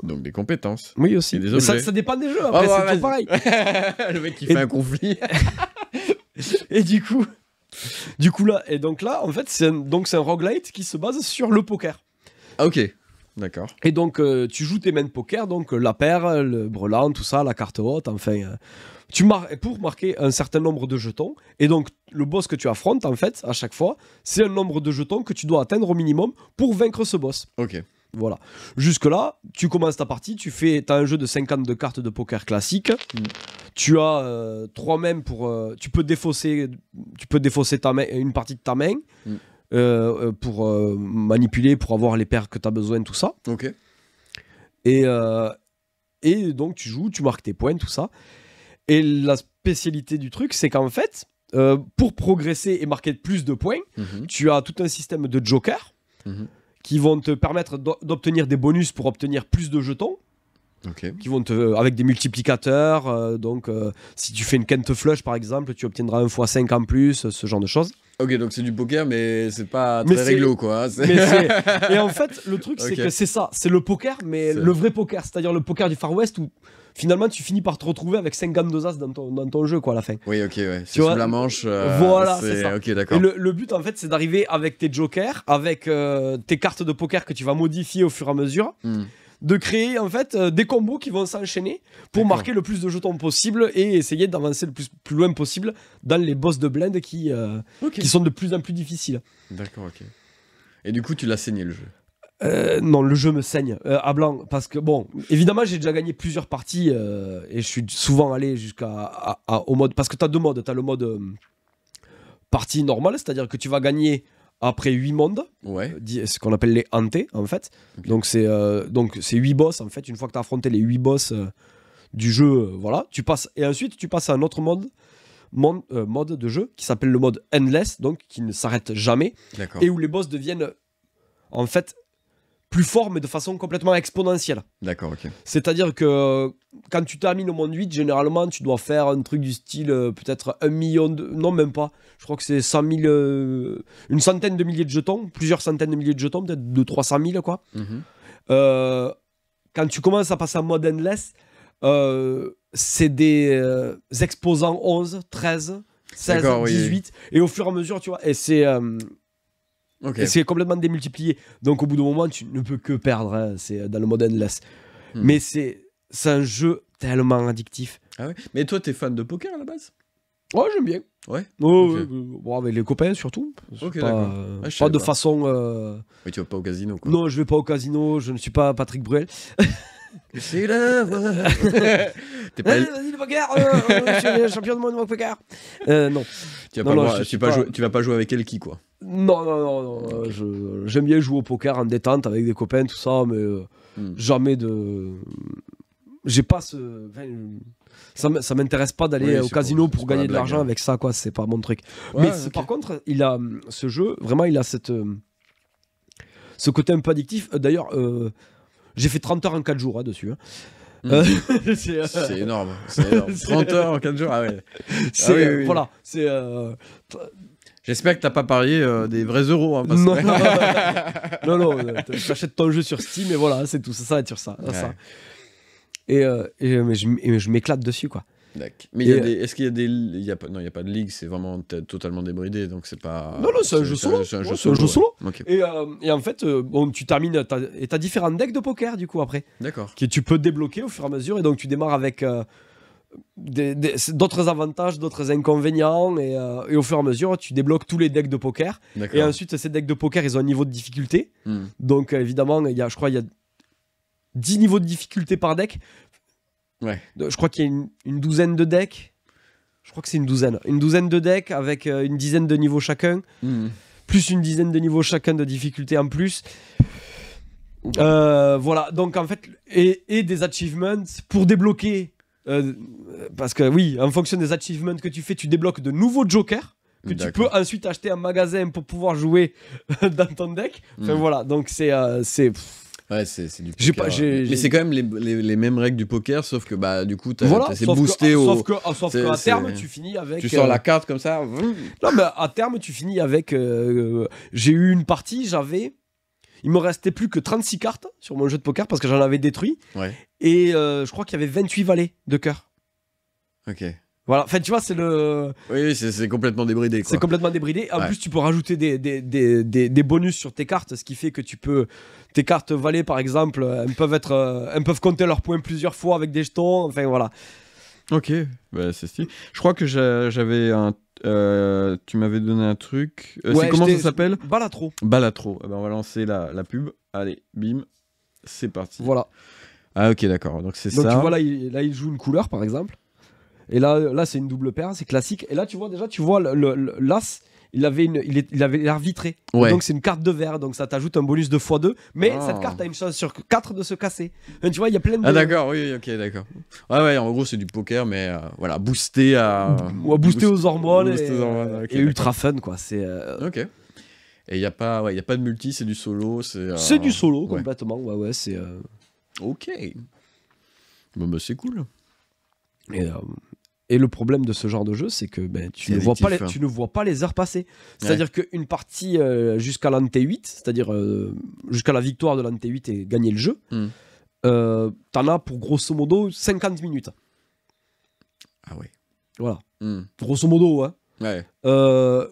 Donc des compétences. Oui, aussi. Des objets. Mais ça dépend des jeux, après, c'est toujours pareil. Le mec qui fait un conflit. Et du coup... Du coup là, et donc là, en fait, c'est un roguelite qui se base sur le poker. Ah, ok. D'accord. Et donc, tu joues tes mains de poker, donc la paire, le brelan, tout ça, la carte haute, enfin. Pour marquer un certain nombre de jetons. Et donc, le boss que tu affrontes, en fait, à chaque fois, c'est un nombre de jetons que tu dois atteindre au minimum pour vaincre ce boss. Ok. Voilà. Jusque-là, tu commences ta partie, t'as un jeu de 52 cartes de poker classique. Tu as 3 mains pour. Tu peux défausser ta main, une partie de ta main. Pour manipuler, pour avoir les paires que tu as besoin, tout ça. Ok. Et donc tu joues, tu marques tes points, tout ça. Et la spécialité du truc, c'est qu'en fait, pour progresser et marquer plus de points, tu as tout un système de jokers qui vont te permettre d'obtenir des bonus pour obtenir plus de jetons. Okay. Qui vont avec des multiplicateurs. Donc, si tu fais une quinte flush, par exemple, tu obtiendras 1 x 5 en plus, ce genre de choses. Ok, donc c'est du poker, mais c'est pas très réglo, quoi. Et en fait, le truc, c'est que c'est ça. C'est le poker, mais le vrai poker. C'est-à-dire le poker du Far West où finalement tu finis par te retrouver avec 5 gammes d'os dans ton jeu, quoi, à la fin. Oui, ok, ouais. C'est sous la manche. Voilà, c'est ça. Ok, d'accord. Et le but, en fait, c'est d'arriver avec tes jokers, avec tes cartes de poker que tu vas modifier au fur et à mesure. De créer en fait des combos qui vont s'enchaîner pour marquer le plus de jetons possible et essayer d'avancer le plus loin possible dans les boss de blinde qui sont de plus en plus difficiles. D'accord, ok. Et du coup, tu l'as saigné le jeu? Non, le jeu me saigne à blanc parce que bon, évidemment, j'ai déjà gagné plusieurs parties et je suis souvent allé au mode parce que tu as 2 modes. Tu as le mode partie normale, c'est-à-dire que tu vas gagner après 8 mondes, ce qu'on appelle les hantés en fait. Okay. Donc c'est 8 boss en fait. Une fois que tu as affronté les 8 boss du jeu, voilà, tu passes et ensuite tu passes à un autre mode de jeu qui s'appelle le mode endless, donc qui ne s'arrête jamais et où les boss deviennent en fait plus forts mais de façon complètement exponentielle. D'accord, ok. C'est-à-dire que quand tu termines au monde 8, généralement tu dois faire un truc du style peut-être 1 million de... Non, même pas. Je crois que c'est 100 000... une centaine de milliers de jetons, plusieurs centaines de milliers de jetons, peut-être de 300 000 quoi. Quand tu commences à passer en mode endless, c'est des exposants 11, 13, 16, 18 et au fur et à mesure, tu vois, et c'est... Et c'est complètement démultiplié. Donc au bout d'un moment, tu ne peux que perdre. Hein. C'est dans le mode endless. Mais c'est un jeu tellement addictif. Ah ouais. Mais toi, t'es fan de poker à la base? Ouais, j'aime bien. Ouais. Bon, avec les copains surtout. Pas de façon. Mais tu vas pas au casino, quoi. Non, je vais pas au casino. Je ne suis pas Patrick Bruel. C'est là. T'es pas. Vas-y le poker. Je suis champion du monde de poker. Non. Tu vas pas jouer avec Elki, quoi. Non. J'aime bien jouer au poker en détente avec des copains, tout ça, mais jamais de. J'ai pas ce. Ça m'intéresse pas d'aller au casino pour gagner de l'argent avec ça, quoi. C'est pas mon truc. Ouais, mais par contre, ce jeu, vraiment, il a ce côté un peu addictif. D'ailleurs, j'ai fait 30 heures en 4 jours dessus. Hein. C'est énorme. 30 heures en 4 jours, ah ouais. Oui. Voilà, c'est. J'espère que t'as pas parié des vrais euros. Hein, parce non, t'achètes ton jeu sur Steam et voilà, c'est tout, ça s'arrête sur ça. Mais je m'éclate dessus, quoi. Mais est-ce qu'il y a des... Non, il n'y a pas de ligue, c'est vraiment totalement débridé, donc c'est pas... Non, c'est un jeu solo. C'est un jeu solo. Okay. Et en fait, tu termines... T'as différents decks de poker, du coup, après. D'accord. Que tu peux débloquer au fur et à mesure, et donc tu démarres avec... d'autres avantages, d'autres inconvénients et au fur et à mesure tu débloques tous les decks de poker et ensuite ces decks de poker ils ont un niveau de difficulté donc évidemment je crois il y a 10 niveaux de difficulté par deck. Je crois qu'il y a une douzaine de decks, je crois que c'est une douzaine de decks avec une dizaine de niveaux chacun plus une dizaine de niveaux chacun de difficulté en plus. Voilà, donc en fait et des achievements pour débloquer parce que oui, en fonction des achievements que tu fais, tu débloques de nouveaux jokers que tu peux ensuite acheter en magasin pour pouvoir jouer dans ton deck. Enfin voilà, donc c'est ouais, c'est du poker. Mais c'est quand même les mêmes règles du poker, sauf que bah du coup c'est boosté sauf qu'à terme tu finis avec. Tu sors la carte comme ça. Non mais à terme tu finis avec. J'ai eu une partie, il me restait plus que 36 cartes sur mon jeu de poker parce que j'en avais détruit. Ouais. Et je crois qu'il y avait 28 valets de cœur. Ok. Voilà, enfin tu vois, c'est le... Oui, c'est complètement débridé, quoi. C'est complètement débridé. En plus, tu peux rajouter des bonus sur tes cartes, ce qui fait que tu peux... Tes cartes valets, par exemple, elles peuvent compter leurs points plusieurs fois avec des jetons. Enfin, voilà. Ok, bah, c'est stylé. Je crois que j'avais un... tu m'avais donné un truc. Ouais, comment ça s'appelle? Balatro. Balatro. Eh ben, on va lancer la pub. Allez, bim. C'est parti. Voilà. Ah ok, d'accord. Donc c'est ça. Donc tu vois, là, il joue une couleur, par exemple. Et là c'est une double paire, c'est classique. Et là, tu vois, l'as, il avait l'air vitré. Ouais. Donc c'est une carte de verre, donc ça t'ajoute un bonus de x2. Mais cette carte a une chance sur 4 de se casser. Donc, tu vois, il y a plein de... Ah d'accord, oui, ok, d'accord. Ouais, en gros c'est du poker, mais voilà, boosté à... Boosté aux hormones, Boosté aux hormones, ok, et ultra fun, quoi. C'est Ok. Et il n'y a pas de multi, c'est du solo. c'est du solo, ouais. complètement. Ouais, c'est... Ok. Bon, bah c'est cool. Et le problème de ce genre de jeu, c'est que tu ne vois pas les heures passer. C'est-à-dire qu'une partie jusqu'à l'ante 8, c'est-à-dire jusqu'à la victoire de l'ante 8 et gagner le jeu, t'en as pour grosso modo 50 minutes. Ah ouais. Voilà. Grosso modo, hein. Ouais.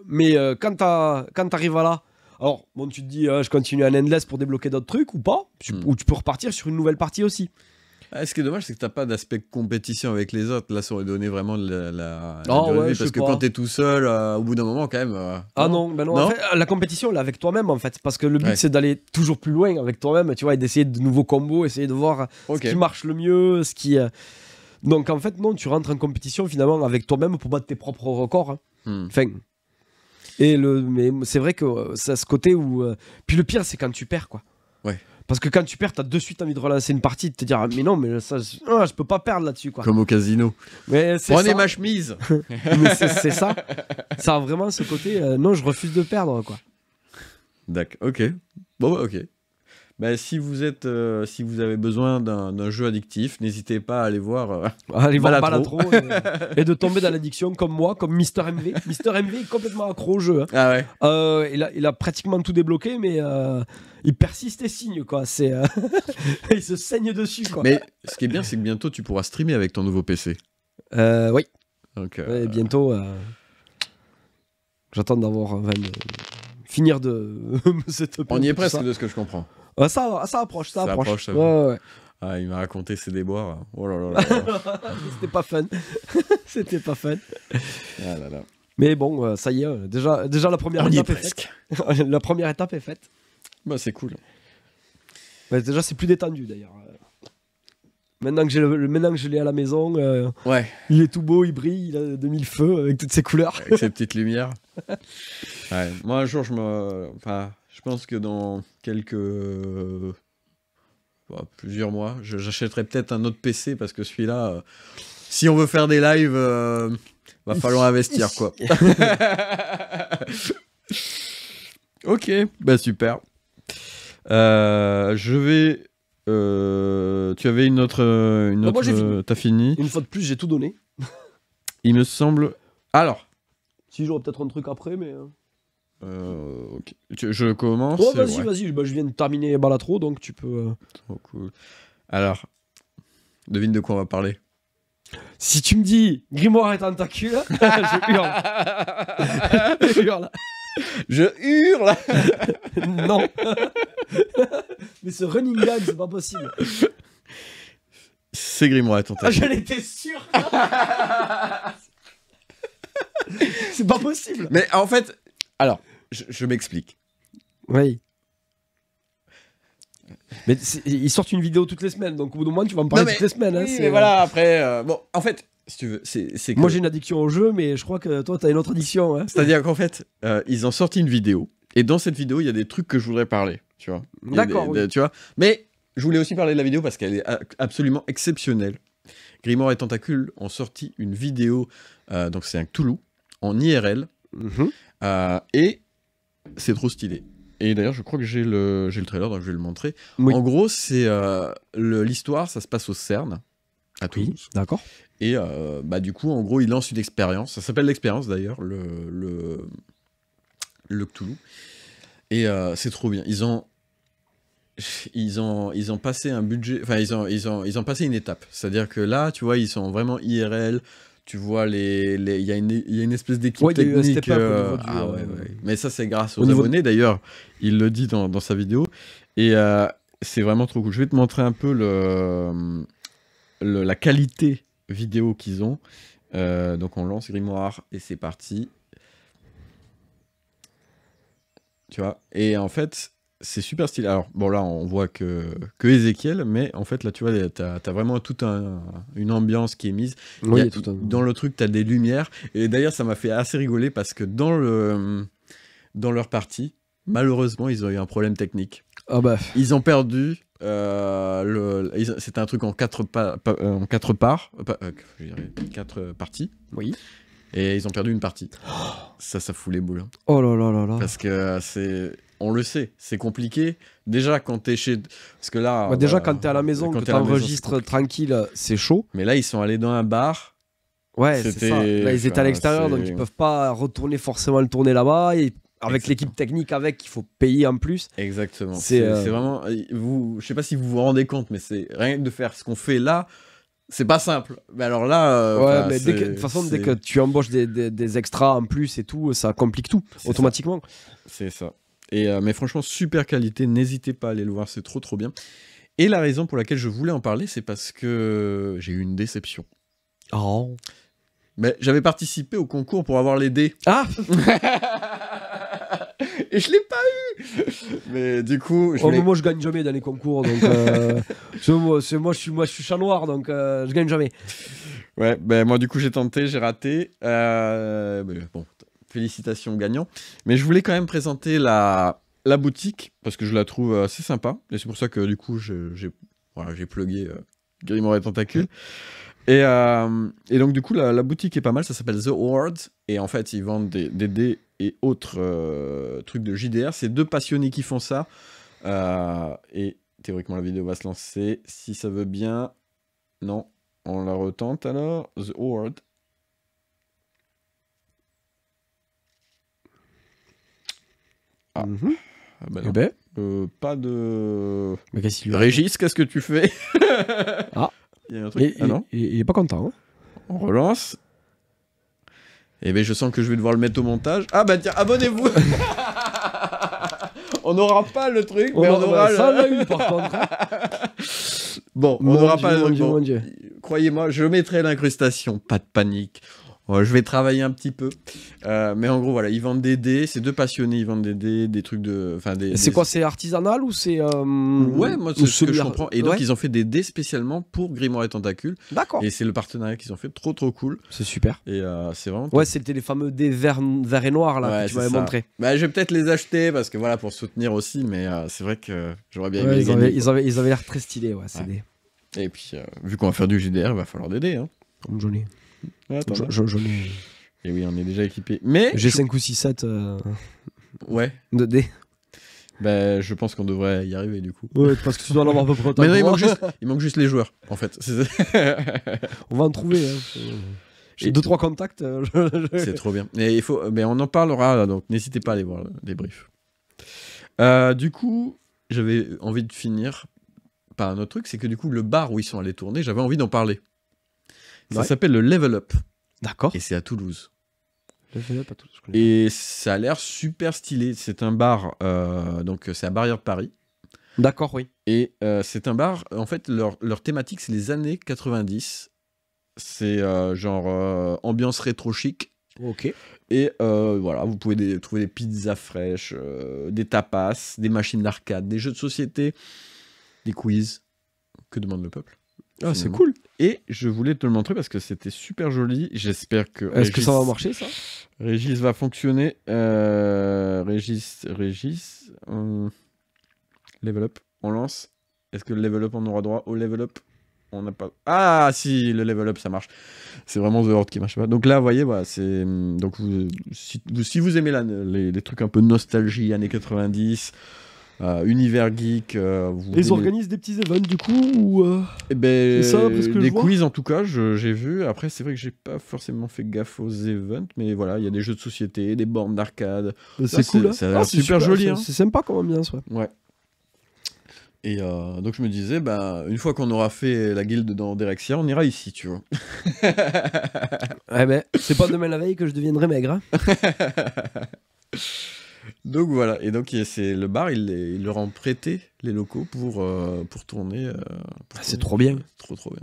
Mais quand t'arrives à là, alors bon, tu te dis je continue un endless pour débloquer d'autres trucs ou pas, ou tu peux repartir sur une nouvelle partie aussi. Ce qui est dommage, c'est que t'as pas d'aspect compétition avec les autres. Là, ça aurait donné vraiment la ouais, parce que quand t'es tout seul, au bout d'un moment, quand même. Non. En fait, la compétition, elle est avec toi-même, en fait. Parce que le but, c'est d'aller toujours plus loin avec toi-même, tu vois, et d'essayer de nouveaux combos, essayer de voir ce qui marche le mieux, ce qui. Donc, en fait, non, tu rentres en compétition finalement avec toi-même pour battre tes propres records. Hein. Enfin. Mais c'est vrai que c'est à ce côté où. Puis le pire, c'est quand tu perds, quoi. Ouais. Parce que quand tu perds, t'as de suite envie de relancer une partie, de te dire mais non, mais ça, je peux pas perdre là-dessus, quoi. Comme au casino. Mais prenez ma chemise. Mais c'est ça. Ça a vraiment ce côté. Non, je refuse de perdre, quoi. D'accord. Ok. Bon, ok. Bah, si vous avez besoin d'un jeu addictif, n'hésitez pas à aller voir. Aller voir Balatro et de tomber dans l'addiction comme moi, comme Mister MV. Mister MV est complètement accro au jeu. Hein. Ah ouais. Il a pratiquement tout débloqué, mais il persiste et signe, quoi. Il se saigne dessus, quoi. Mais ce qui est bien, c'est que bientôt tu pourras streamer avec ton nouveau PC. Oui. Donc, ouais, bientôt. J'attends d'avoir finir de setuper. On y est presque de ce que je comprends. Ça approche. Ouais. Ah, il m'a raconté ses déboires. Oh là là là. C'était pas fun. C'était pas fun. Ah là là. Mais bon, ça y est, déjà la première étape est faite. La première étape est faite. Bah, c'est cool. Bah, déjà, c'est plus détendu d'ailleurs. Maintenant que je l'ai à la maison, ouais. Il est tout beau, il brille, il a 2000 feux avec toutes ses couleurs. Avec ses petites lumières. Ouais. Moi, un jour, je pense que dans plusieurs mois, j'achèterai peut-être un autre PC parce que celui-là, si on veut faire des lives, va falloir investir, quoi. Ok, bah super. Je vais. Tu avais une autre. Moi, j'ai fini. T'as fini. Une fois de plus, j'ai tout donné. Il me semble. Alors. Si j'aurais peut-être un truc après, mais. Ok. Je commence. Oh, vas-y. Bah, je viens de terminer Balatro, donc tu peux. Trop cool. Alors, devine de quoi on va parler. Si tu me dis Grimoire et tentacule, je hurle. Je hurle. Je hurle. Non. Mais ce running gag, c'est pas possible. C'est Grimoire et tentacule. J'en étais sûr. C'est pas possible. Mais en fait, alors, je m'explique. Oui. Mais ils sortent une vidéo toutes les semaines, donc au bout d'un moment, tu vas me parler toutes les semaines. Oui, mais voilà, après... bon, en fait, si tu veux, c'est que... Moi, j'ai une addiction au jeu, mais je crois que toi, t'as une autre addiction. Hein. C'est-à-dire qu'en fait, ils ont sorti une vidéo, et dans cette vidéo, il y a des trucs que je voudrais parler, tu vois. D'accord, oui. Tu vois. Mais je voulais aussi parler de la vidéo parce qu'elle est absolument exceptionnelle. Grimoire et Tentacule ont sorti une vidéo, donc c'est un Cthulhu, en IRL, et c'est trop stylé. Et d'ailleurs, je crois que j'ai le trailer, donc je vais le montrer. Oui. En gros, c'est l'histoire, ça se passe au CERN, à Toulouse. Oui, d'accord. Et du coup, en gros, il lance une expérience. Ça s'appelle l'expérience, d'ailleurs, le Cthulhu. Et c'est trop bien. Ils ont passé un budget... Enfin, ils ont passé une étape. C'est-à-dire que là, tu vois, ils sont vraiment IRL. Tu vois, il y a une espèce d'équipe Ouais, il y a eu un technique. step-up au niveau du, Ah ouais. Mais ça, c'est grâce au aux niveau abonnés. D'ailleurs, il le dit dans sa vidéo. Et c'est vraiment trop cool. Je vais te montrer un peu la qualité vidéo qu'ils ont. Donc, on lance Grimoire et c'est parti. Tu vois. Et en fait, c'est super stylé. Alors, bon, là, on voit que Ezekiel, mais en fait, là, tu vois, t'as vraiment toute une ambiance qui est mise. Oui, il y a tout un... Dans le truc, t'as des lumières. Et d'ailleurs, ça m'a fait assez rigoler parce que dans leur partie, malheureusement, ils ont eu un problème technique. Ah bah. Ils ont perdu. C'était un truc en 4 parts. Je dirais 4 parties. Oui. Et ils ont perdu une partie. Ça fout les boules. Hein. Oh là là là là. Parce que on le sait, c'est compliqué. Déjà quand t'es chez... Parce que là... Bah, déjà quand t'es à la maison, que t'enregistres tranquille, c'est chaud. Mais là, ils sont allés dans un bar. Ouais, c'est ça. Là, ils étaient à l'extérieur, donc ils peuvent pas retourner forcément le tourner là-bas. Et avec l'équipe technique il faut payer en plus. Exactement. C'est vraiment... Je sais pas si vous vous rendez compte, mais c'est rien que de faire ce qu'on fait là... C'est pas simple. Mais alors là... ouais, mais de toute façon, dès que tu embauches des extras en plus et tout, ça complique tout, automatiquement. C'est ça. Mais franchement, super qualité. N'hésitez pas à aller le voir, c'est trop trop bien. Et la raison pour laquelle je voulais en parler, c'est parce que j'ai eu une déception. Oh. Mais j'avais participé au concours pour avoir les dés. Ah. Et je l'ai pas eu. Mais du coup, moi je gagne jamais dans les concours, donc moi je suis chat noir, donc je gagne jamais. Ouais, ben moi du coup j'ai tenté, j'ai raté. Mais bon, félicitations gagnant. Mais je voulais quand même présenter la boutique parce que je la trouve assez sympa. Et c'est pour ça que du coup j'ai plugué Grimoire et Tentacules. Et donc du coup la boutique est pas mal, ça s'appelle The Horde. Et en fait ils vendent des dés et autres trucs de JDR. C'est 2 passionnés qui font ça. Et théoriquement la vidéo va se lancer. Si ça veut bien... Non, on la retente alors. The Horde. Ah. Ah bah non. Eh ben. Pas de... Mais qu'est-ce qu'il lui a... Régis, qu'est-ce que tu fais? Ah. Il y a un truc. Non. Il est pas content. Hein. On relance. Eh ben je sens que je vais devoir le mettre au montage. Ah bah tiens, abonnez-vous. On n'aura pas le truc, mais on aura ça l'a eu par contre. Bon, on n'aura pas le... Mon Dieu. Croyez-moi, je mettrai l'incrustation, pas de panique. Je vais travailler un petit peu. Mais en gros, voilà, ils vendent des dés. C'est 2 passionnés, ils vendent des dés, des trucs de... C'est quoi, c'est artisanal ou c'est... Ouais, moi, c'est ce que je comprends. Et donc, ils ont fait des dés spécialement pour Grimoire et Tentacules. D'accord. Et c'est le partenariat qu'ils ont fait. Trop, trop cool. C'est super. Et c'est vraiment... Ouais, c'était les fameux dés vert et noir, là, que tu m'avais montré. Bah, je vais peut-être les acheter, parce que voilà, pour soutenir aussi. Mais c'est vrai que j'aurais bien aimé les gagner. Ils avaient l'air très stylés, ouais, ces dés. Et puis, vu qu'on va faire du JDR, il va falloir des dés. Hein. J'en ai. J'en ai... Et oui, on est déjà équipé. Mais j'ai 5 ou 6 sets ouais. de dés. Bah, je pense qu'on devrait y arriver du coup. Ouais, parce que tu dois en avoir à peu près autant. Mais non, il manque juste les joueurs, en fait. On va en trouver. Hein. J'ai 2-3 contacts. C'est trop bien. Et mais on en parlera, donc n'hésitez pas à aller voir les briefs. Du coup, j'avais envie de finir par un autre truc, c'est que du coup, le bar où ils sont allés tourner, j'avais envie d'en parler. Ça s'appelle le Level Up. D'accord. Et c'est à Toulouse. Et ça a l'air super stylé. C'est un bar, donc c'est à Barrière de Paris. D'accord, oui. Et c'est un bar, en fait, leur thématique, c'est les années 90. C'est genre ambiance rétro chic. Ok. Et voilà, vous pouvez trouver des pizzas fraîches, des tapas, des machines d'arcade, des jeux de société, des quiz. Que demande le peuple? Ah, c'est cool. Et je voulais te le montrer parce que c'était super joli. J'espère que... Est-ce que ça va marcher, ça? Régis va fonctionner. Régis. Level up. On lance. Est-ce que le level up, on aura droit au level up? On n'a pas... Ah, si, le level up, ça marche. C'est vraiment The Horde qui marche pas. Donc là, vous voyez, voilà, c'est... Donc, si vous aimez les trucs un peu nostalgie, années 90... univers geek. Ils organisent des petits events du coup ou eh ben, c'est ça, parce que des quiz en tout cas, j'ai vu. Après, c'est vrai que j'ai pas forcément fait gaffe aux events, mais voilà, il y a des jeux de société, des bornes d'arcade. C'est cool. Ça a l'air super joli. C'est sympa comme ambiance. Ouais. Et donc je me disais, bah, une fois qu'on aura fait la guilde dans Derexia, on ira ici, tu vois. Eh ben, c'est pas demain la veille que je deviendrai maigre. Hein. Donc voilà, et donc c'est le bar, il leur a prêté les locaux pour tourner. C'est trop bien. Trop bien.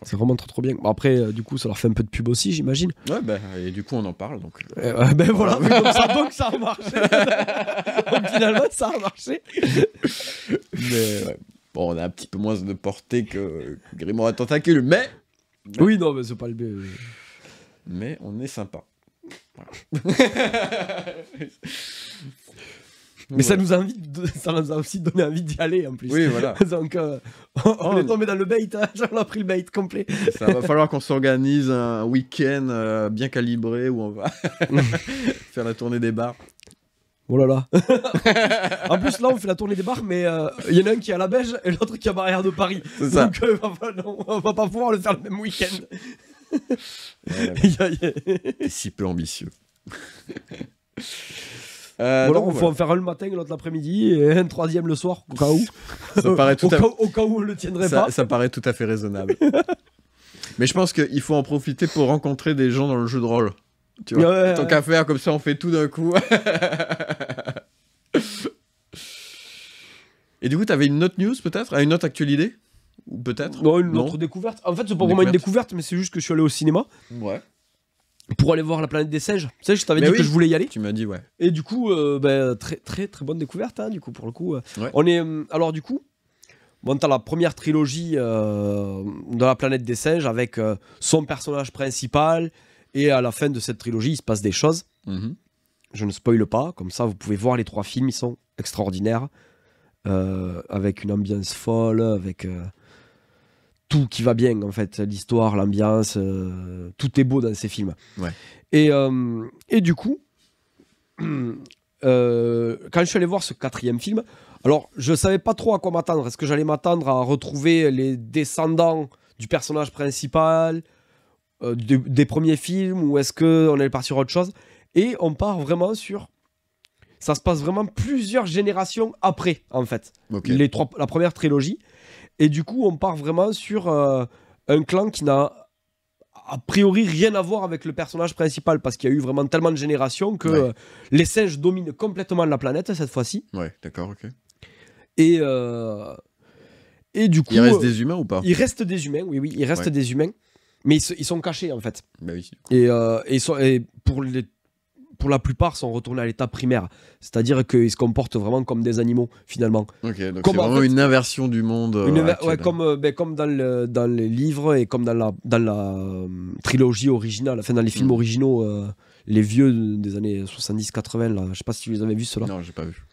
C'est vraiment trop bien. Bon, après, du coup, ça leur fait un peu de pub aussi, j'imagine. Ouais, bah, et du coup, on en parle. Donc, ben voilà, donc ça a marché. Donc finalement, ça a marché. Mais ouais. Bon, on a un petit peu moins de portée que Grimoire à Tentacule, mais. Oui, non, mais c'est pas le but. Mais on est sympa. Voilà. Mais ça nous a aussi donné envie d'y aller en plus. Oui, voilà. Donc on est tombé dans le bait, hein. On a pris le bait complet. Ça va falloir qu'on s'organise un week-end bien calibré où on va faire la tournée des bars. Oh là là. En plus là on fait la tournée des bars, mais il y en a un qui est à la Belge et l'autre qui est à Barrière de Paris. C'est ça. Donc on va pas pouvoir le faire le même week-end. T'es si peu ambitieux. Alors on faut en faire un le matin, l'autre l'après-midi et un troisième le soir, au cas où. Ça paraît au cas où on le tiendrait pas. Ça paraît tout à fait raisonnable. Mais je pense qu'il faut en profiter pour rencontrer des gens dans le jeu de rôle. Tu vois, ouais, tant qu'à faire, comme ça on fait tout d'un coup. Et du coup, t'avais une autre news peut-être, une autre actualité? Ou peut-être? Non, une autre découverte. En fait, c'est pas vraiment une découverte, mais c'est juste que je suis allé au cinéma. Ouais. Pour aller voir La Planète des Singes. Tu sais, je t'avais dit que je voulais y aller. Tu m'as dit, ouais. Et du coup, très bonne découverte, hein, du coup, pour le coup. Ouais. On est, alors, du coup, bon, t'as la première trilogie de La Planète des Singes avec son personnage principal. Et à la fin de cette trilogie, il se passe des choses. Mm-hmm. Je ne spoile pas. Comme ça, vous pouvez voir les 3 films. Ils sont extraordinaires. Avec une ambiance folle, avec tout qui va bien, en fait. L'histoire, l'ambiance, tout est beau dans ces films. Ouais. Et du coup, quand je suis allé voir ce 4e film, alors je savais pas trop à quoi m'attendre. Est-ce que j'allais m'attendre à retrouver les descendants du personnage principal des premiers films, ou est-ce qu'on allait partir sur autre chose? Et on part vraiment sur... Ça se passe vraiment plusieurs générations après, en fait. Okay. La première trilogie. Et du coup, on part vraiment sur un clan qui n'a a priori rien à voir avec le personnage principal, parce qu'il y a eu vraiment tellement de générations que les singes dominent complètement la planète cette fois-ci. Ouais, d'accord, ok. Et du coup... Il reste des humains ou pas? Il reste des humains, oui, il reste des humains. Mais ils sont cachés, en fait. Bah oui. Et pour la plupart, sont retournés à l'état primaire. C'est-à-dire qu'ils se comportent vraiment comme des animaux, finalement. Ok, donc c'est vraiment une inversion du monde. Comme dans les livres et comme dans la trilogie originale, enfin dans les films originaux, les vieux des années 70-80, là. Je sais pas si tu les avais vus, ceux-là. Non, j'ai pas vu.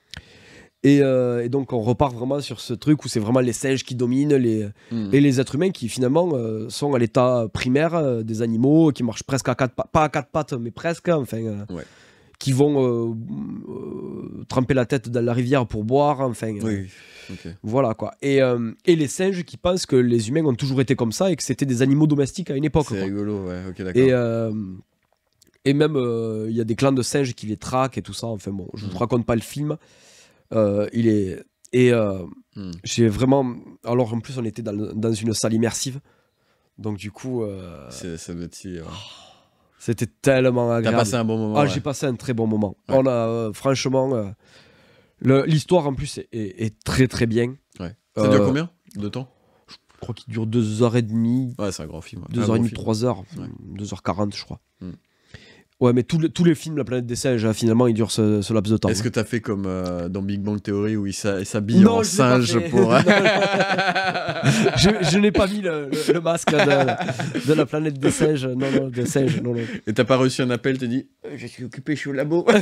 Et donc on repart vraiment sur ce truc où c'est vraiment les singes qui dominent et les êtres humains qui finalement sont à l'état primaire des animaux, qui marchent presque à 4 pattes, pas à 4 pattes mais presque, enfin qui vont tremper la tête dans la rivière pour boire, enfin voilà quoi. Et les singes qui pensent que les humains ont toujours été comme ça et que c'était des animaux domestiques à une époque. C'est rigolo, ouais, ok, d'accord. Et même il y a des clans de singes qui les traquent et tout ça, enfin bon, je vous raconte pas le film. J'ai vraiment... Alors en plus on était dans une salle immersive, donc du coup ça doit être c'était tellement agréable. T'as passé un bon moment? J'ai passé un très bon moment. On a franchement l'histoire en plus est très très bien. Ça dure combien de temps? Je crois qu'il dure 2h30. Ouais, c'est un grand film. 2h30, 3h, 2h40 je crois. Ouais, mais tous les films La Planète des Singes, finalement, ils durent ce laps de temps. Est-ce que t'as fait comme dans Big Bang Theory où il s'habille en singe pour... Je n'ai pas mis le masque de La Planète des Singes. Non, des singes, non. Et t'as pas reçu un appel, t'as dit « Je suis occupé, je suis au labo ». Non,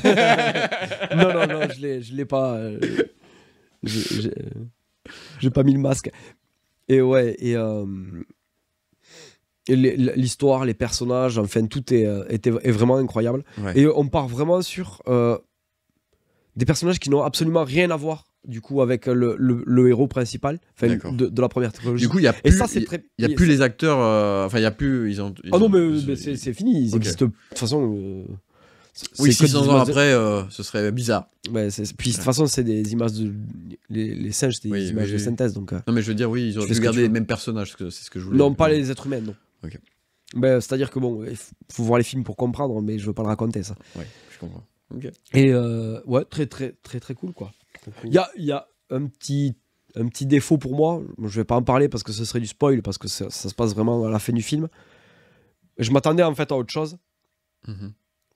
je l'ai pas... J'ai pas mis le masque. Et ouais, et l'histoire, les personnages, enfin tout est vraiment incroyable. Et on part vraiment sur des personnages qui n'ont absolument rien à voir du coup avec le héros principal, de la première trilogie. Du coup, il y a plus les acteurs, enfin il y a plus ils ont... Ah non, mais c'est fini, ils existent de toute façon. Oui, c'est que 600 des ans images après, ce serait bizarre. Ouais, puis de toute façon, c'est des images de. Les singes, c'est des Oui, images oui, de oui. synthèse. Donc, Non, mais je veux dire, oui, ils auraient fais ce pu que garder tu les veux. mêmes personnages, c'est ce que je voulais non, dire. pas les êtres humains, non. Ok. C'est-à-dire que bon, il faut voir les films pour comprendre, mais je veux pas le raconter, ça. Ouais, je comprends. Ok. Et ouais, très, très, très, très cool, quoi. Il y a un petit défaut pour moi. Je vais pas en parler parce que ce serait du spoil, parce que ça se passe vraiment à la fin du film. Je m'attendais en fait à autre chose. Mhm.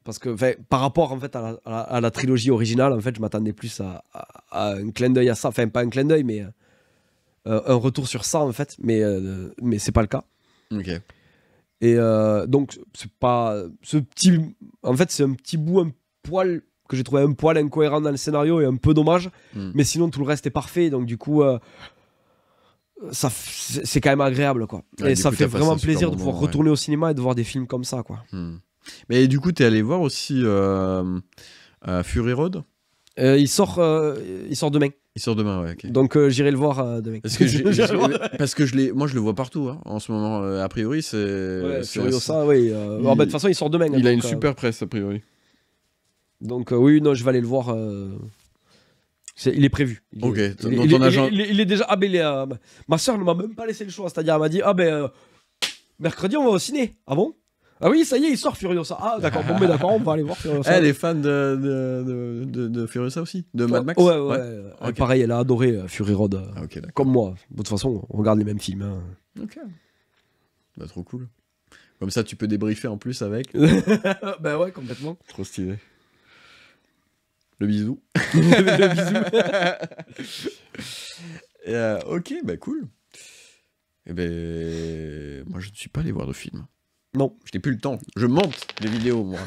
Parce que par rapport en fait à la trilogie originale, en fait, je m'attendais plus à un clin d'œil à ça. Enfin, pas un clin d'œil, mais un retour sur ça, en fait. Mais c'est pas le cas. Ok. Et donc, c'est pas. En fait, c'est un petit bout, un poil, que j'ai trouvé un poil incohérent dans le scénario et un peu dommage. Mais sinon, tout le reste est parfait. Donc, du coup, c'est quand même agréable, quoi. Ouais, et ça coup, fait t'as passé vraiment un super plaisir de moment, pouvoir retourner au cinéma et de voir des films comme ça, quoi. Mais du coup, t'es allé voir aussi Fury Road? Il sort demain. Il sort demain, ouais. Ok. Donc j'irai le voir demain. Parce que moi je le vois partout hein, en ce moment. A priori, c'est. Ouais, c'est Furiosa, oui. De toute façon, il sort demain. Il a une donc, super presse, a priori. Donc oui, non, je vais aller le voir. Il est prévu. Ok. Il est déjà. Ah, ben, ma soeur ne m'a même pas laissé le choix. C'est-à-dire, elle m'a dit, ah ben, mercredi, on va au ciné. Ah bon? Ah oui, ça y est, il sort Furiosa. Ah d'accord, bon, mais d'accord, on va aller voir Furiosa. Elle est fan de Furiosa aussi? De Mad Max? Ouais. Okay. Pareil, elle a adoré Fury Road. Ok, comme moi. De toute façon, on regarde les mêmes films. Hein. Ok. Bah, trop cool. Comme ça, tu peux débriefer en plus avec. Bah ouais, complètement. Trop stylé. Le bisou. Le bisou. Ok, bah cool. Et ben, moi, je ne suis pas allé voir de film. Non. Je n'ai plus le temps. Je monte les vidéos, moi.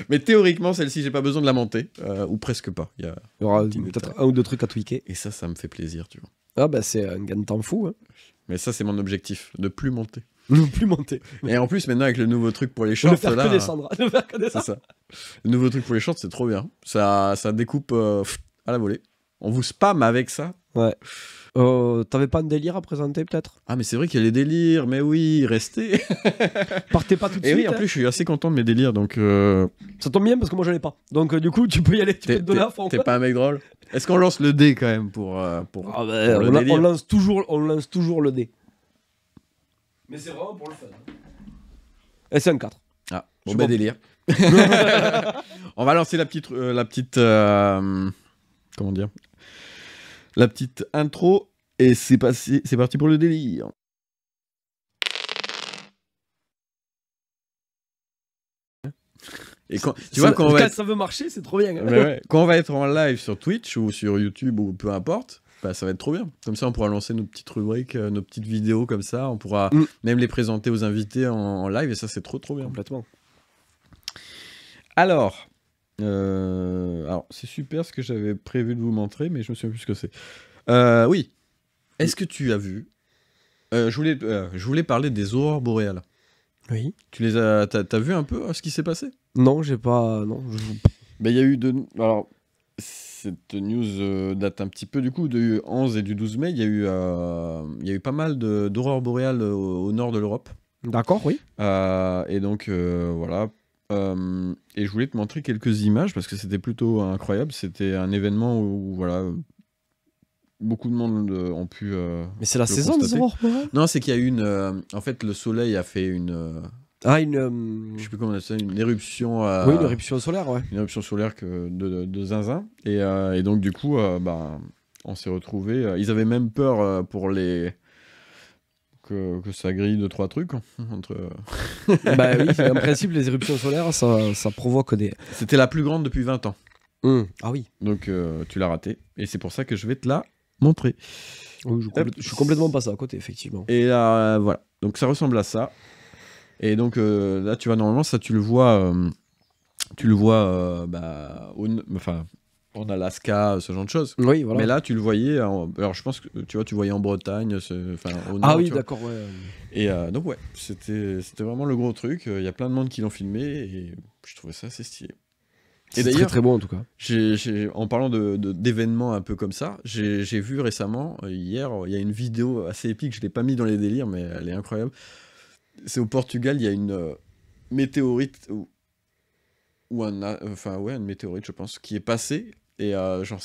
Mais théoriquement, celle-ci, j'ai pas besoin de la monter. Ou presque pas. Il y aura peut-être un ou deux trucs à tweaker. Et ça me fait plaisir, tu vois. Ah bah c'est un gain de temps fou. Hein. Mais ça, c'est mon objectif. Ne plus monter. Ne plus monter. Et en plus, maintenant, avec le nouveau truc pour les shorts, ne faire que descendre. C'est ça. Le nouveau truc pour les shorts, c'est trop bien. Ça découpe à la volée. On vous spam avec ça. Ouais. T'avais pas un délire à présenter peut-être? Ah mais c'est vrai qu'il y a les délires, mais oui, restez. Partez pas tout de suite. Et oui, en plus je suis assez content de mes délires, donc... Ça tombe bien parce que moi j'en ai pas. Donc du coup tu peux y aller, tu peux te donner à fond. T'es pas un mec drôle? Est-ce qu'on lance le dé quand même pour on lance toujours le dé. Mais c'est vraiment pour le fun. Et c'est un 4. Ah, bon bah délire. On va lancer la petite comment dire? La petite intro, et c'est parti pour le délire. Et quand, tu vois, quand ça veut marcher, c'est trop bien. Hein. Ouais, quand on va être en live sur Twitch ou sur YouTube ou peu importe, bah, ça va être trop bien. Comme ça, on pourra lancer nos petites rubriques, nos petites vidéos comme ça. On pourra même les présenter aux invités en live, et ça, c'est trop bien. Complètement. Alors, c'est super ce que j'avais prévu de vous montrer, mais je me souviens plus ce que c'est. Oui. Est-ce que tu as vu je voulais parler des aurores boréales. Oui. T'as vu un peu ce qui s'est passé? Non, j'ai pas. Non. Il y a eu alors, cette news date un petit peu du coup du 11 et du 12 mai. Il y a eu pas mal d'aurores boréales au nord de l'Europe. D'accord, oui. Et donc voilà. Et je voulais te montrer quelques images parce que c'était plutôt incroyable. C'était un événement où voilà, beaucoup de monde ont pu. Mais c'est la saison des aurores boréales? Non, c'est qu'il y a eu en fait, le soleil a fait une. Je sais plus comment on appelle ça, une éruption. Oui, une éruption solaire, ouais. Une éruption solaire de zinzin. Et donc du coup, on s'est retrouvés. Ils avaient même peur pour que ça grille 2-3 trucs entre. Bah oui, en principe, les éruptions solaires, ça provoque des. C'était la plus grande depuis 20 ans. Ah oui. Donc tu l'as raté. Et c'est pour ça que je vais te la montrer. Oui, je suis complètement passé à côté, effectivement. Et là, voilà. Donc ça ressemble à ça. Et donc là, tu vois, normalement, ça, tu le vois en Alaska, ce genre de choses. Oui, voilà. Mais là, tu le voyais. Alors, je pense que tu voyais en Bretagne, au nord. Ah oui, d'accord, ouais. Et donc, ouais, c'était vraiment le gros truc. Il y a plein de monde qui l'ont filmé et je trouvais ça assez stylé. C'est très très bon en tout cas. En parlant d'événements un peu comme ça, j'ai vu récemment, hier, il y a une vidéo assez épique. Je l'ai pas mis dans les délires, mais elle est incroyable. C'est au Portugal, il y a une météorite ou enfin ouais, une météorite, je pense, qui est passée. Et genre,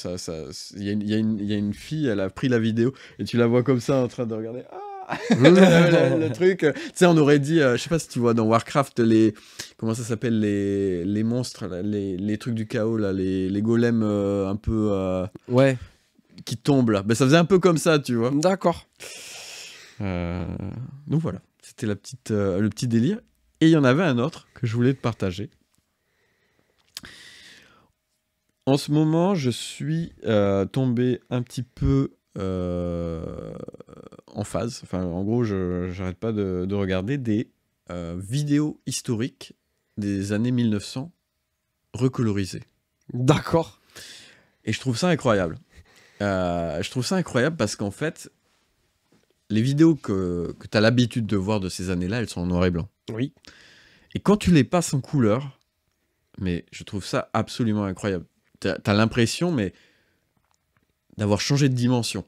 il y a une fille, elle a pris la vidéo, et tu la vois comme ça en train de regarder. Ah le truc. Tu sais, on aurait dit, je sais pas si tu vois dans Warcraft, comment ça s'appelle, les monstres, là, les trucs du chaos, là, les golems un peu Ouais. qui tombent là. Ben, ça faisait un peu comme ça, tu vois. D'accord. Donc voilà, c'était le petit délire. Et il y en avait un autre que je voulais te partager. En ce moment, je suis tombé un petit peu en phase. Enfin, en gros, j'arrête pas de regarder des vidéos historiques des années 1900 recolorisées. D'accord. Et je trouve ça incroyable. Je trouve ça incroyable parce qu'en fait, les vidéos que tu as l'habitude de voir de ces années-là, elles sont en noir et blanc. Oui. Et quand tu les passes en couleur, mais je trouve ça absolument incroyable. T'as l'impression, mais d'avoir changé de dimension.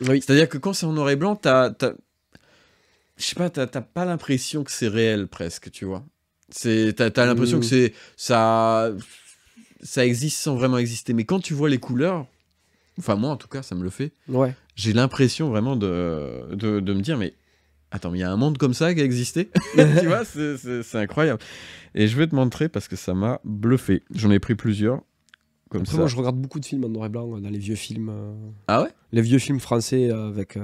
Oui. C'est-à-dire que quand c'est en noir et blanc, je sais pas, t'as pas l'impression que c'est réel presque, tu vois. T'as l'impression que ça existe sans vraiment exister. Mais quand tu vois les couleurs, enfin moi en tout cas, ça me le fait. Ouais. J'ai l'impression vraiment de me dire, mais attends, mais il y a un monde comme ça qui a existé. Tu vois, c'est incroyable. Et je vais te montrer parce que ça m'a bluffé. J'en ai pris plusieurs. Comme Après, ça. moi, je regarde beaucoup de films en noir et blanc dans les vieux films. Ah ouais? Les vieux films français avec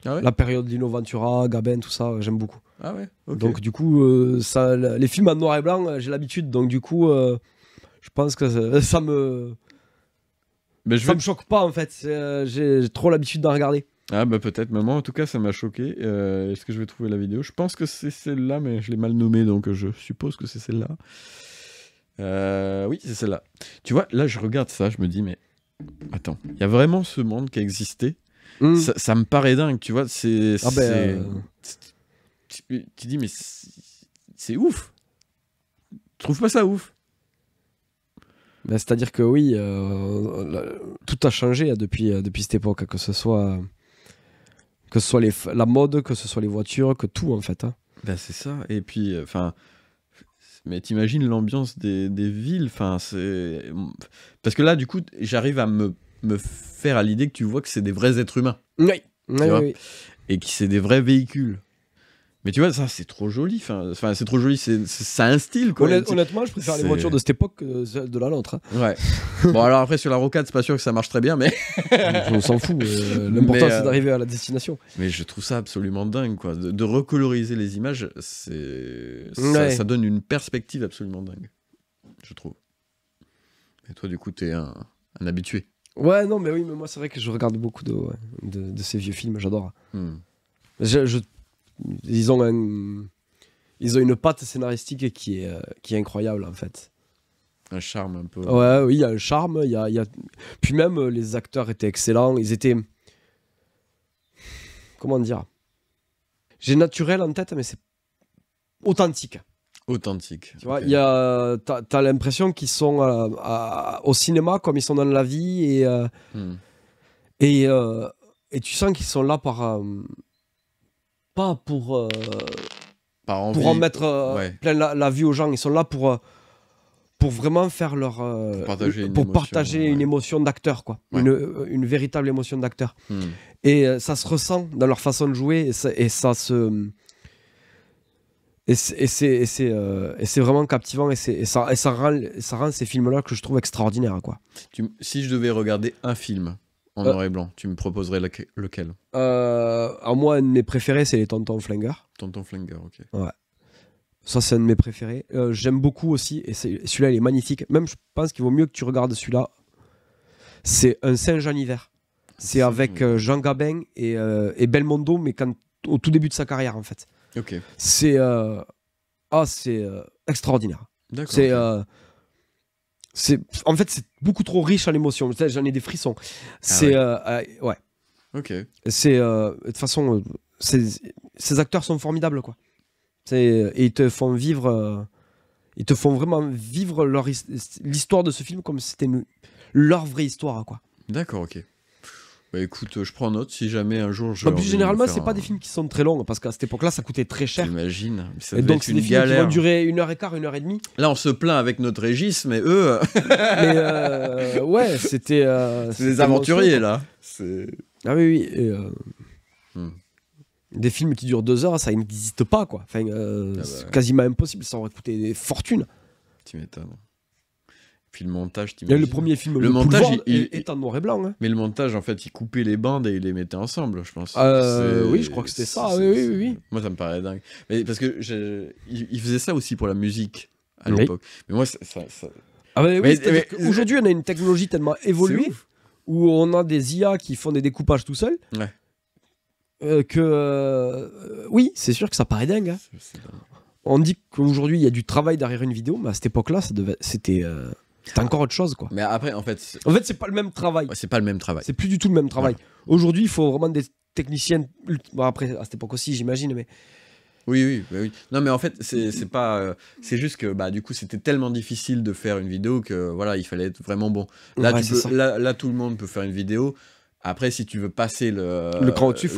Ah ouais? la période Lino Ventura, Gabin, tout ça, j'aime beaucoup. Ah ouais? Ok. Donc, du coup, les films en noir et blanc, j'ai l'habitude. Donc, du coup, je pense que ça me choque pas, en fait. J'ai trop l'habitude d'en regarder. Ah bah peut-être, mais moi en tout cas ça m'a choqué. Est-ce que je vais trouver la vidéo? Je pense que c'est celle-là, mais je l'ai mal nommée, donc je suppose que c'est celle-là. Oui, c'est celle-là. Tu vois, là je regarde ça, je me dis, mais attends, il y a vraiment ce monde qui a existé. Ça me paraît dingue, tu vois. Tu dis, mais c'est ouf. Tu trouves pas ça ouf? Ben, c'est-à-dire que oui, tout a changé depuis cette époque, que ce soit la mode, que ce soit les voitures, que tout en fait. Hein. Ben c'est ça. Et puis, enfin, mais t'imagines l'ambiance des villes, enfin, c'est parce que là, du coup, j'arrive à me faire à l'idée que tu vois que c'est des vrais êtres humains. Oui. Oui. Et que c'est des vrais véhicules. Mais tu vois, ça, c'est trop joli. Enfin, c'est trop joli. Ça a un style, quoi. Honnêtement, je préfère les voitures de cette époque que celles de la nôtre. Hein. Ouais. Bon, alors après, sur la rocade, c'est pas sûr que ça marche très bien, mais... On s'en fout. L'important, c'est d'arriver à la destination. Mais je trouve ça absolument dingue, quoi. De recoloriser les images, ça donne une perspective absolument dingue, je trouve. Et toi, du coup, t'es un habitué. Ouais, non, mais oui, mais moi, c'est vrai que je regarde beaucoup de ces vieux films. J'adore. Ils ont une patte scénaristique qui est incroyable en fait. Un charme un peu. Ouais, oui, il y a un charme. Puis même les acteurs étaient excellents. Ils étaient, comment dire, j'ai naturel en tête, mais c'est authentique. Authentique. Tu vois, t'as l'impression qu'ils sont au cinéma comme ils sont dans la vie et tu sens qu'ils sont là pas pour en mettre plein la vue aux gens. Ils sont là pour vraiment faire pour partager une émotion d'acteur, quoi. Ouais. Une véritable émotion d'acteur. Et ça se ressent dans leur façon de jouer et c'est vraiment captivant et ça rend ces films-là que je trouve extraordinaires, quoi. Si je devais regarder un film en noir et blanc, tu me proposerais lequel? Moi, un de mes préférés, c'est les Tontons Flingueurs. Tontons Flingueurs, ok. Ouais. Ça, c'est un de mes préférés. J'aime beaucoup aussi, et celui-là, il est magnifique. Même, je pense qu'il vaut mieux que tu regardes celui-là. C'est Un singe en hiver. C'est avec Jean Gabin et Belmondo, mais au tout début de sa carrière, en fait. Ok. C'est extraordinaire. D'accord. En fait, c'est beaucoup trop riche en émotions. J'en ai des frissons. Ouais. Ok. De toute façon, ces acteurs sont formidables, quoi. Et ils te font vraiment vivre l'histoire de ce film comme si c'était leur vraie histoire, quoi. D'accord, ok. Bah écoute, je prends note si jamais un jour je. En plus, généralement, c'est pas des films qui sont très longs parce qu'à cette époque-là, ça coûtait très cher. J'imagine. Et donc, c'est des films qui vont durer 1h15, 1h30. Là, on se plaint avec notre Régis, mais eux. Mais ouais, c'était. C'est des aventuriers, là. Ah oui, oui. Et, des films qui durent 2 heures, ça n'existe pas, quoi. Enfin, c'est quasiment impossible, ça aurait coûté des fortunes. Tu m'étonnes. Puis le montage, le premier film, le montage, est en noir et blanc. Hein. Mais le montage, en fait, il coupait les bandes et il les mettait ensemble, je pense. Oui, je crois que c'était ça. Oui. Moi, ça me paraît dingue. Mais parce que il faisait ça aussi pour la musique à l'époque. Mais moi, ça... Ah bah, oui, aujourd'hui, on a une technologie tellement évoluée où on a des IA qui font des découpages tout seuls. Ouais. Oui, c'est sûr que ça paraît dingue. Hein. On dit qu'aujourd'hui, il y a du travail derrière une vidéo, mais à cette époque-là, c'était encore autre chose, quoi. Mais après, en fait, c'est pas le même travail. Ouais, c'est pas le même travail. C'est plus du tout le même travail. Ouais. Aujourd'hui, il faut vraiment des techniciens. Bon, après, à cette époque aussi, j'imagine, mais. Oui. Non, mais en fait, c'est pas. C'est juste que, bah, du coup, c'était tellement difficile de faire une vidéo que, voilà, il fallait être vraiment bon. Là, là, tout le monde peut faire une vidéo. Après, si tu veux passer le cran au-dessus,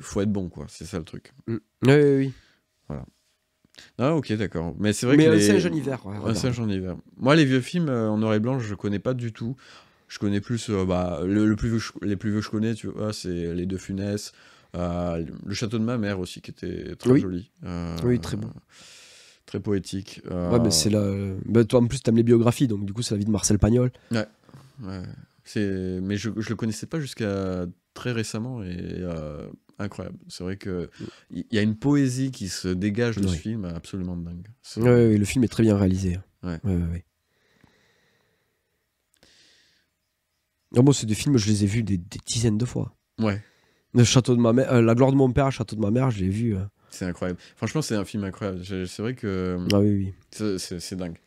faut être bon, quoi. C'est ça le truc. Oui. Voilà. Ah, ok, d'accord. Mais c'est vrai que. Mais c'est un jeune hiver. Ouais, c'est un jeune hiver. Moi, les vieux films en noir et blanc, je connais pas du tout. Je connais plus. Les plus vieux que je connais, tu vois, c'est Les Deux Funès. Le Château de ma mère aussi, qui était très joli. Oui, très bon. Très poétique. Ouais, mais c'est toi, en plus, t'aimes les biographies, donc du coup, c'est la vie de Marcel Pagnol. Ouais. Mais je le connaissais pas jusqu'à très récemment et incroyable. C'est vrai que il y a une poésie qui se dégage de ce film absolument dingue. Oui, le film est très bien réalisé. Ouais. Moi, c'est des films, je les ai vus des dizaines de fois. Ouais. Le Château de ma mère, La gloire de mon père, Château de ma mère, je l'ai vu. C'est incroyable. Franchement, c'est un film incroyable. C'est vrai que. Ah oui. C'est dingue.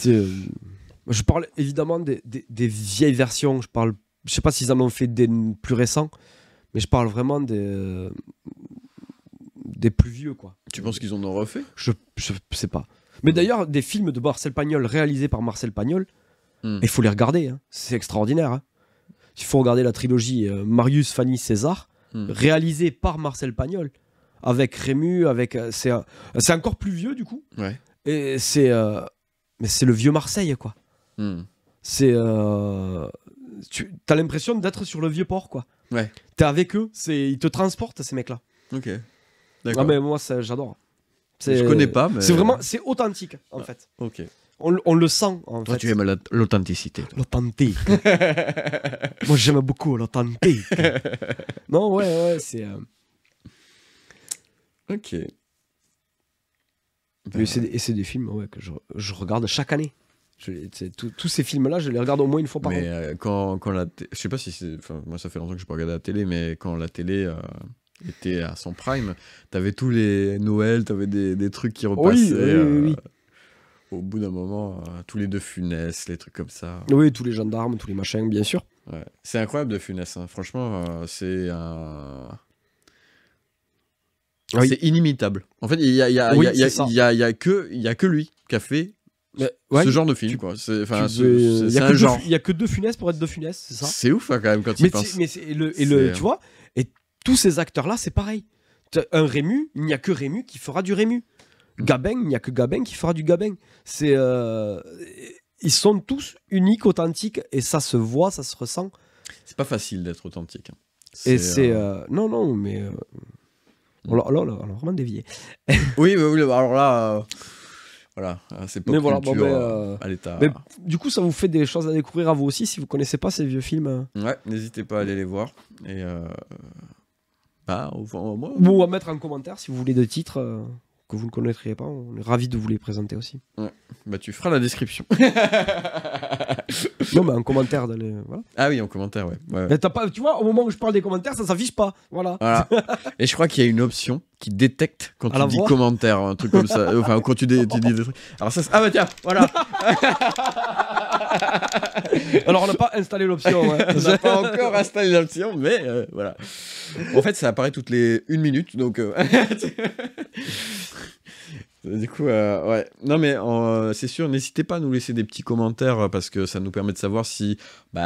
Je parle évidemment des vieilles versions. Je sais pas s'ils en ont fait des plus récents, mais je parle vraiment des plus vieux, quoi. Tu penses qu'ils en ont refait ? Je sais pas. Mais d'ailleurs, des films de Marcel Pagnol réalisés par Marcel Pagnol, il faut les regarder. Hein. C'est extraordinaire. Hein. Il faut regarder la trilogie Marius, Fanny, César, réalisée par Marcel Pagnol, avec Rému, c'est encore plus vieux du coup. Ouais. Et mais c'est le vieux Marseille, quoi. C'est t'as l'impression d'être sur le vieux port, quoi. Ouais. T'es avec eux, ils te transportent, ces mecs-là. Ok. D'accord. Ah, mais moi, j'adore. Je connais pas, mais c'est authentique, en fait. Ok. On le sent, en Toi, fait. tu aimes l'authenticité. L'authentique. Moi, j'aime beaucoup l'authentique. Non, ouais, c'est. Ok. C'est des films que je regarde chaque année. Tous ces films-là, je les regarde au moins une fois par an. Mais quand je sais pas si c'est. Moi, ça fait longtemps que je peux regarder la télé, mais quand la télé était à son prime, t'avais tous les Noëls, t'avais des trucs qui repassaient. Oui. Au bout d'un moment, tous les Deux Funès, les trucs comme ça. Oui, tous les gendarmes, tous les machins, bien sûr. Ouais. C'est incroyable, De Funès. Hein. Franchement, c'est un. Oui. C'est inimitable. En fait, il y a que lui qui a fait ce genre de film, quoi. C'est un genre. Il y a que De Funès pour être De Funès, c'est ça. C'est ouf, hein, quand même, quand tu y penses. Tu vois, et tous ces acteurs-là, c'est pareil. Un Rému, il n'y a que Rému qui fera du Rému. Gabin, il n'y a que Gabin qui fera du Gabin. Ils sont tous uniques, authentiques, et ça se voit, ça se ressent. C'est pas facile d'être authentique. Hein. Non, mais. On l'a vraiment dévié. Oui, alors là, voilà, c'est pas culture à l'état. Mais du coup, ça vous fait des choses à découvrir à vous aussi, si vous connaissez pas ces vieux films. Ouais, n'hésitez pas à aller les voir. Et ou à mettre en commentaire si vous voulez des titres que vous ne connaîtriez pas. On est ravis de vous les présenter aussi. Ouais. Bah, tu feras la description. Non, mais en commentaire. Voilà. Ah oui, en commentaire, ouais. Mais tu vois, au moment où je parle des commentaires, ça s'affiche pas. Voilà. Et je crois qu'il y a une option qui détecte quand tu dis commentaire, un truc comme ça. Enfin, quand tu dis des trucs. Alors ça, ah bah tiens, voilà. Alors on n'a pas installé l'option. Ouais. On n'a pas encore installé l'option, mais voilà. En fait, ça apparaît toutes les 1 minute, donc. Du coup, ouais. Non, mais c'est sûr, n'hésitez pas à nous laisser des petits commentaires parce que ça nous permet de savoir si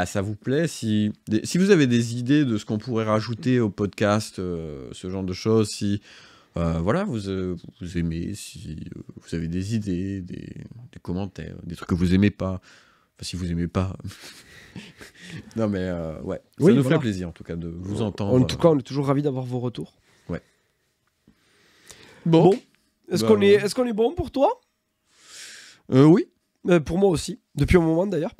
ça vous plaît, si vous avez des idées de ce qu'on pourrait rajouter au podcast, ce genre de choses, si voilà, vous aimez, si vous avez des idées, des commentaires, des trucs que vous aimez pas. Enfin, si vous aimez pas. Non, mais ouais, ça nous ferait plaisir en tout cas de vous entendre. En tout cas, on est toujours ravis d'avoir vos retours. Ouais. Bon. Est-ce qu'on est bon pour toi? Oui. Pour moi aussi, depuis un moment d'ailleurs.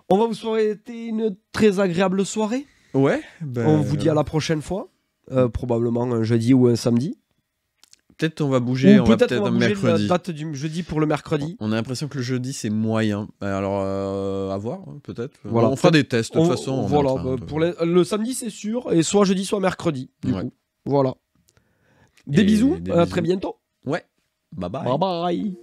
On va vous souhaiter une très agréable soirée. Ouais. On vous dit à la prochaine fois, probablement un jeudi ou un samedi. Peut-être on va bouger, on va peut-être un bouger mercredi. La date du jeudi pour le mercredi. On a l'impression que le jeudi c'est moyen. Alors à voir, hein, peut-être. Voilà, on fera des tests de toute façon. Voilà, pour le samedi c'est sûr, et soit jeudi soit mercredi. Du coup, voilà. Des bisous, à très bientôt. Ouais. Bye bye. Bye bye.